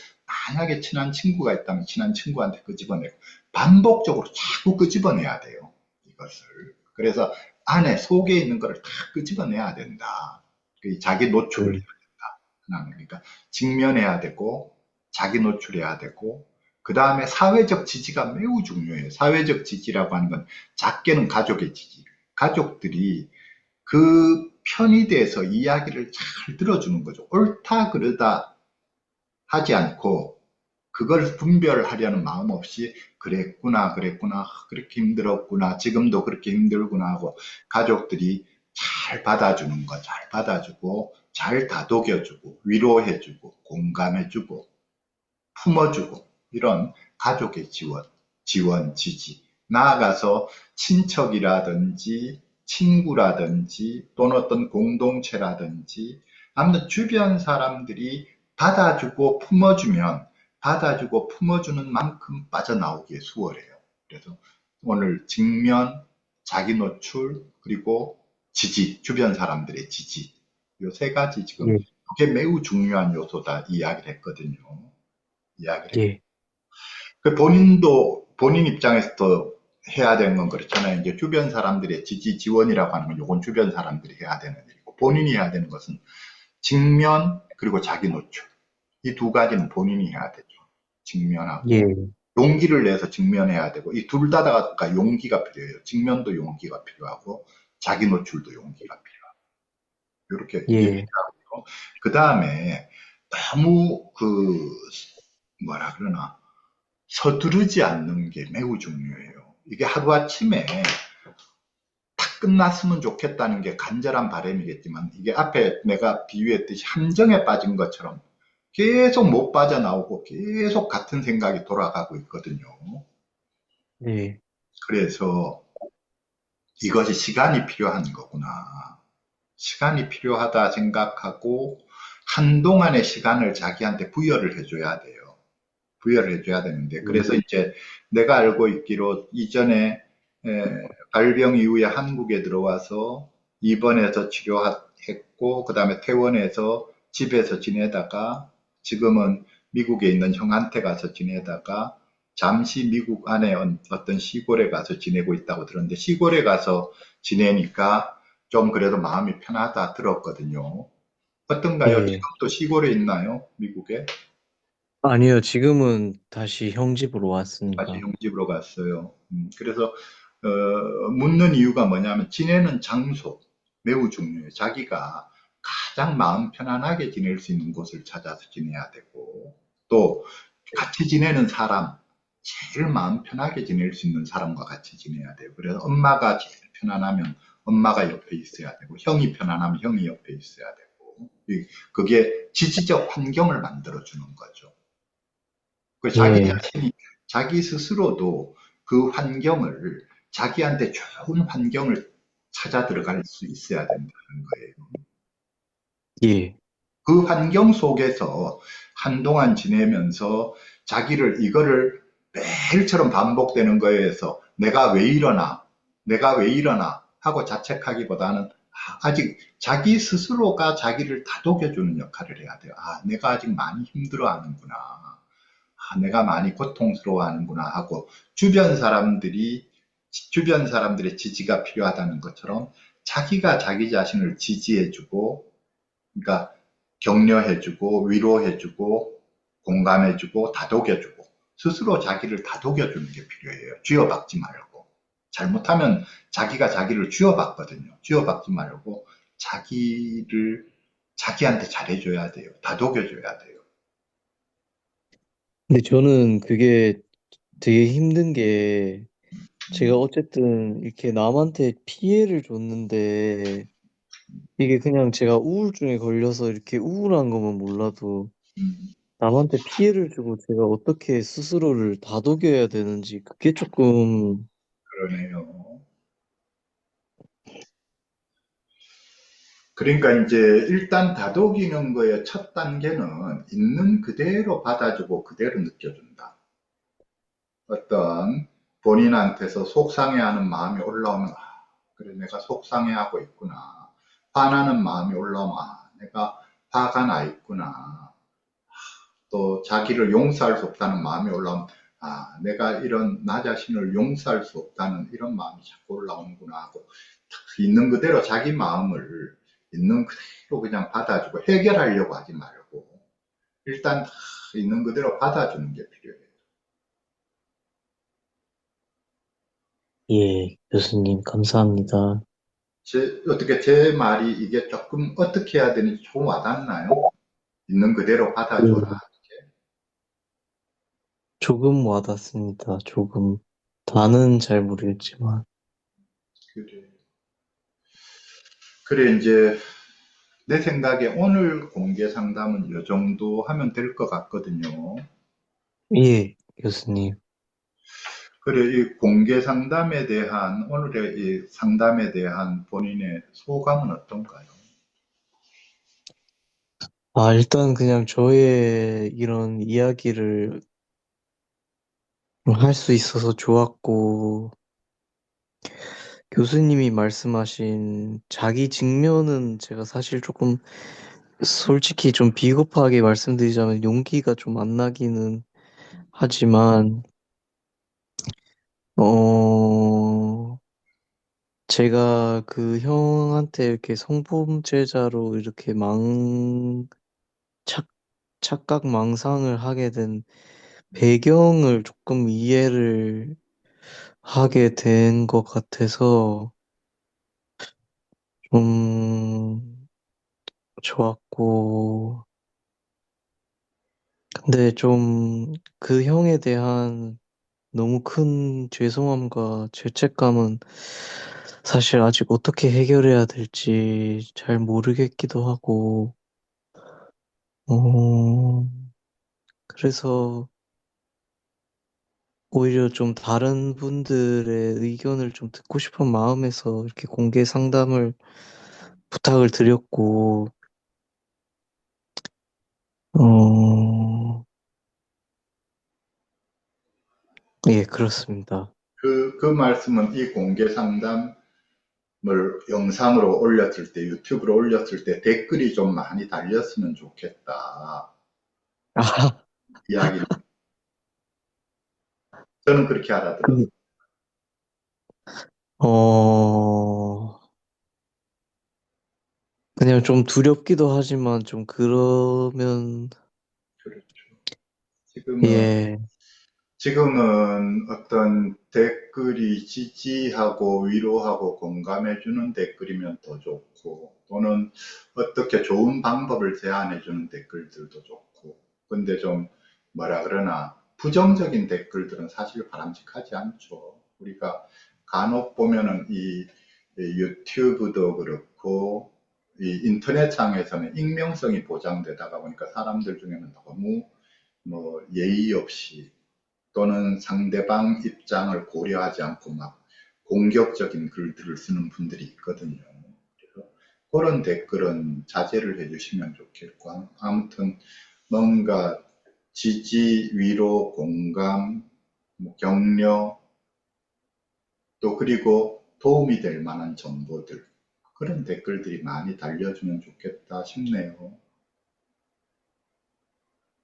만약에 친한 친구가 있다면 친한 친구한테 끄집어내고 반복적으로 자꾸 끄집어내야 돼요. 이것을. 그래서 안에 속에 있는 것을 다 끄집어내야 된다. 자기 노출을 해야 네, 된다. 하나는 그러니까 직면해야 되고 자기 노출해야 되고 그 다음에 사회적 지지가 매우 중요해요. 사회적 지지라고 하는 건 작게는 가족의 지지. 가족들이 그 편이 돼서 이야기를 잘 들어주는 거죠. 옳다, 그르다 하지 않고, 그걸 분별하려는 마음 없이, 그랬구나, 그랬구나, 그렇게 힘들었구나, 지금도 그렇게 힘들구나 하고, 가족들이 잘 받아주는 거, 잘 받아주고, 잘 다독여주고, 위로해주고, 공감해주고, 품어주고, 이런 가족의 지원, 지지. 나아가서 친척이라든지 친구라든지 또는 어떤 공동체라든지 아무튼 주변 사람들이 받아주고 품어주는 만큼 빠져나오기에 수월해요. 그래서 오늘 직면, 자기 노출, 그리고 지지, 주변 사람들의 지지. 이 세 가지 지금 예, 그게 매우 중요한 요소다 이야기를 했거든요. 이야기를 했 예, 그 본인도 본인 입장에서 더 해야 되는 건 그렇잖아요. 이제 주변 사람들의 지지 지원이라고 하는 건 요건 주변 사람들이 해야 되는 일이고 본인이 해야 되는 것은 직면 그리고 자기 노출 이 두 가지는 본인이 해야 되죠. 예, 직면하고 용기를 내서 직면해야 되고 이 둘 다가 용기가 필요해요. 직면도 용기가 필요하고 자기 노출도 용기가 필요하고 이렇게 예, 얘기하고요. 그 다음에 너무 뭐라 그러나 서두르지 않는 게 매우 중요해요. 이게 하루아침에 탁 끝났으면 좋겠다는 게 간절한 바람이겠지만 이게 앞에 내가 비유했듯이 함정에 빠진 것처럼 계속 못 빠져나오고 계속 같은 생각이 돌아가고 있거든요. 예, 그래서 이것이 시간이 필요한 거구나. 시간이 필요하다 생각하고 한동안의 시간을 자기한테 부여를 해줘야 돼요. 부여를 해줘야 되는데 그래서 이제 내가 알고 있기로 이전에 발병 이후에 한국에 들어와서 입원해서 치료했고 그 다음에 퇴원해서 집에서 지내다가 지금은 미국에 있는 형한테 가서 지내다가 잠시 미국 안에 어떤 시골에 가서 지내고 있다고 들었는데 시골에 가서 지내니까 좀 그래도 마음이 편하다 들었거든요. 어떤가요? 예. 지금도 시골에 있나요? 미국에? 아니요, 지금은 다시 형 집으로 다시 왔습니다. 형 집으로 갔어요. 그래서 묻는 이유가 뭐냐면 지내는 장소 매우 중요해요. 자기가 가장 마음 편안하게 지낼 수 있는 곳을 찾아서 지내야 되고 또 같이 지내는 사람 제일 마음 편하게 지낼 수 있는 사람과 같이 지내야 돼요. 그래서 엄마가 제일 편안하면 엄마가 옆에 있어야 되고 형이 편안하면 형이 옆에 있어야 되고 그게 지지적 환경을 만들어 주는 거죠. 그 자기 예, 자신이 자기 스스로도 그 환경을 자기한테 좋은 환경을 찾아 들어갈 수 있어야 된다는 거예요. 예, 그 환경 속에서 한동안 지내면서 자기를 이거를 매일처럼 반복되는 거에서 내가 왜 이러나 하고 자책하기보다는 아직 자기 스스로가 자기를 다독여주는 역할을 해야 돼요. 아, 내가 아직 많이 힘들어하는구나. 내가 많이 고통스러워하는구나 하고 주변 사람들의 지지가 필요하다는 것처럼 자기가 자기 자신을 지지해주고, 그러니까 격려해주고, 위로해주고, 공감해주고, 다독여주고, 스스로 자기를 다독여주는 게 필요해요. 쥐어박지 말고. 잘못하면 자기가 자기를 쥐어박거든요. 쥐어박지 말고, 자기한테 잘해줘야 돼요. 다독여줘야 돼요. 근데 저는 그게 되게 힘든 게 제가 음, 어쨌든 이렇게 남한테 피해를 줬는데 이게 그냥 제가 우울증에 걸려서 이렇게 우울한 것만 몰라도 음, 남한테 피해를 주고 제가 어떻게 스스로를 다독여야 되는지 그게 조금, 그러네요. 그러니까 이제 일단 다독이는 거의 첫 단계는 있는 그대로 받아주고 그대로 느껴준다. 어떤 본인한테서 속상해하는 마음이 올라오면, 아, 그래, 내가 속상해하고 있구나. 화나는 마음이 올라오면, 아, 내가 화가 나 있구나. 또 자기를 용서할 수 없다는 마음이 올라오면, 아, 내가 이런 나 자신을 용서할 수 없다는 이런 마음이 자꾸 올라오는구나 하고, 있는 그대로 자기 마음을 있는 그대로 그냥 받아주고 해결하려고 하지 말고, 일단 있는 그대로 받아주는 게 필요해요. 예, 교수님, 감사합니다. 어떻게 제 말이 이게 조금 어떻게 해야 되는지 좀 와닿나요? 있는 그대로 받아줘라. 예, 조금 와닿습니다. 조금. 다는 잘 모르겠지만. 그래. 그래, 이제 내 생각에 오늘 공개 상담은 이 정도 하면 될 것 같거든요. 예, 교수님. 그래, 이 공개 상담에 대한, 오늘의 이 상담에 대한 본인의 소감은 어떤가요? 아, 일단 그냥 저의 이런 이야기를 할 수 있어서 좋았고, 교수님이 말씀하신 자기 직면은 제가 사실 조금 솔직히 좀 비겁하게 말씀드리자면 용기가 좀 안 나기는 하지만, 어, 제가 그 형한테 이렇게 성범죄자로 이렇게 착, 착각 망상을 하게 된 배경을 조금 이해를 하게 된 것 같아서 좀 좋았고, 근데 좀 그 형에 대한 너무 큰 죄송함과 죄책감은 사실 아직 어떻게 해결해야 될지 잘 모르겠기도 하고, 어, 그래서 오히려 좀 다른 분들의 의견을 좀 듣고 싶은 마음에서 이렇게 공개 상담을 부탁을 드렸고, 어, 예, 그렇습니다. 그 말씀은 이 공개 상담을 영상으로 올렸을 때, 유튜브로 올렸을 때 댓글이 좀 많이 달렸으면 좋겠다. 아, 이야기를. 저는 그렇게 알아들었어요. 그, 어, 그냥 좀 두렵기도 하지만 좀 그러면, 그렇죠. 지금은 예, 지금은 어떤 댓글이 지지하고 위로하고 공감해주는 댓글이면 더 좋고, 또는 어떻게 좋은 방법을 제안해주는 댓글들도 좋고, 근데 좀 뭐라 그러나, 부정적인 댓글들은 사실 바람직하지 않죠. 우리가 간혹 보면은 이 유튜브도 그렇고, 이 인터넷상에서는 익명성이 보장되다가 보니까 사람들 중에는 너무 뭐 예의 없이 또는 상대방 입장을 고려하지 않고 막 공격적인 글들을 쓰는 분들이 있거든요. 그래서 그런 댓글은 자제를 해주시면 좋겠고, 아무튼 뭔가 지지, 위로, 공감, 뭐 격려, 또 그리고 도움이 될 만한 정보들, 그런 댓글들이 많이 달려주면 좋겠다 싶네요.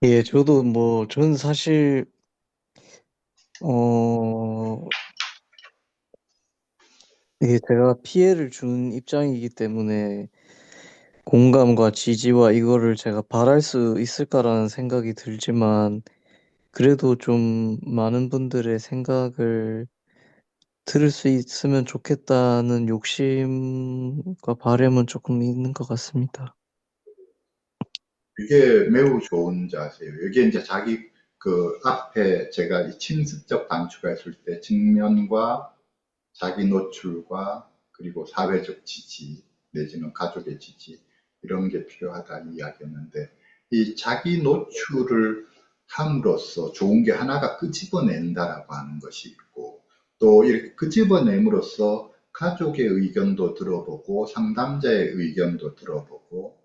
예, 저도 뭐, 전 사실, 어, 이게 제가 피해를 준 입장이기 때문에 공감과 지지와 이거를 제가 바랄 수 있을까라는 생각이 들지만, 그래도 좀 많은 분들의 생각을 들을 수 있으면 좋겠다는 욕심과 바램은 조금 있는 것 같습니다. 이게 매우 좋은 자세예요. 이게 이제 자기 그 앞에 제가 이 침습적 단추가 있을 때 측면과 자기 노출과 그리고 사회적 지지. 내지는 가족의 지지, 이런 게 필요하다 이야기였는데, 이 자기 노출을 함으로써 좋은 게 하나가 끄집어낸다라고 하는 것이 있고, 또 이렇게 끄집어냄으로써 가족의 의견도 들어보고 상담자의 의견도 들어보고,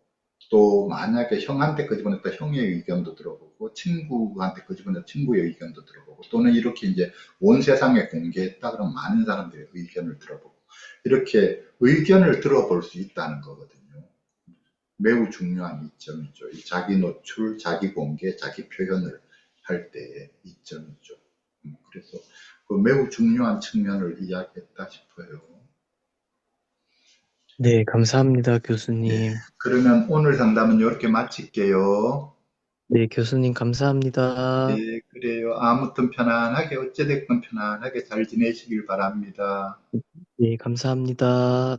또 만약에 형한테 끄집어냈다 형의 의견도 들어보고, 친구한테 끄집어냈다 친구의 의견도 들어보고, 또는 이렇게 이제 온 세상에 공개했다 그러면 많은 사람들의 의견을 들어보고, 이렇게 의견을 들어볼 수 있다는 거거든요. 매우 중요한 이점이죠. 이 자기 노출, 자기 공개, 자기 표현을 할 때의 이점이죠. 그래서 그 매우 중요한 측면을 이야기했다 싶어요. 네, 감사합니다, 네. 교수님. 그러면 오늘 상담은 이렇게 마칠게요. 네, 교수님, 감사합니다. 네, 그래요. 아무튼 편안하게, 어찌됐건 편안하게 잘 지내시길 바랍니다. 네, 감사합니다.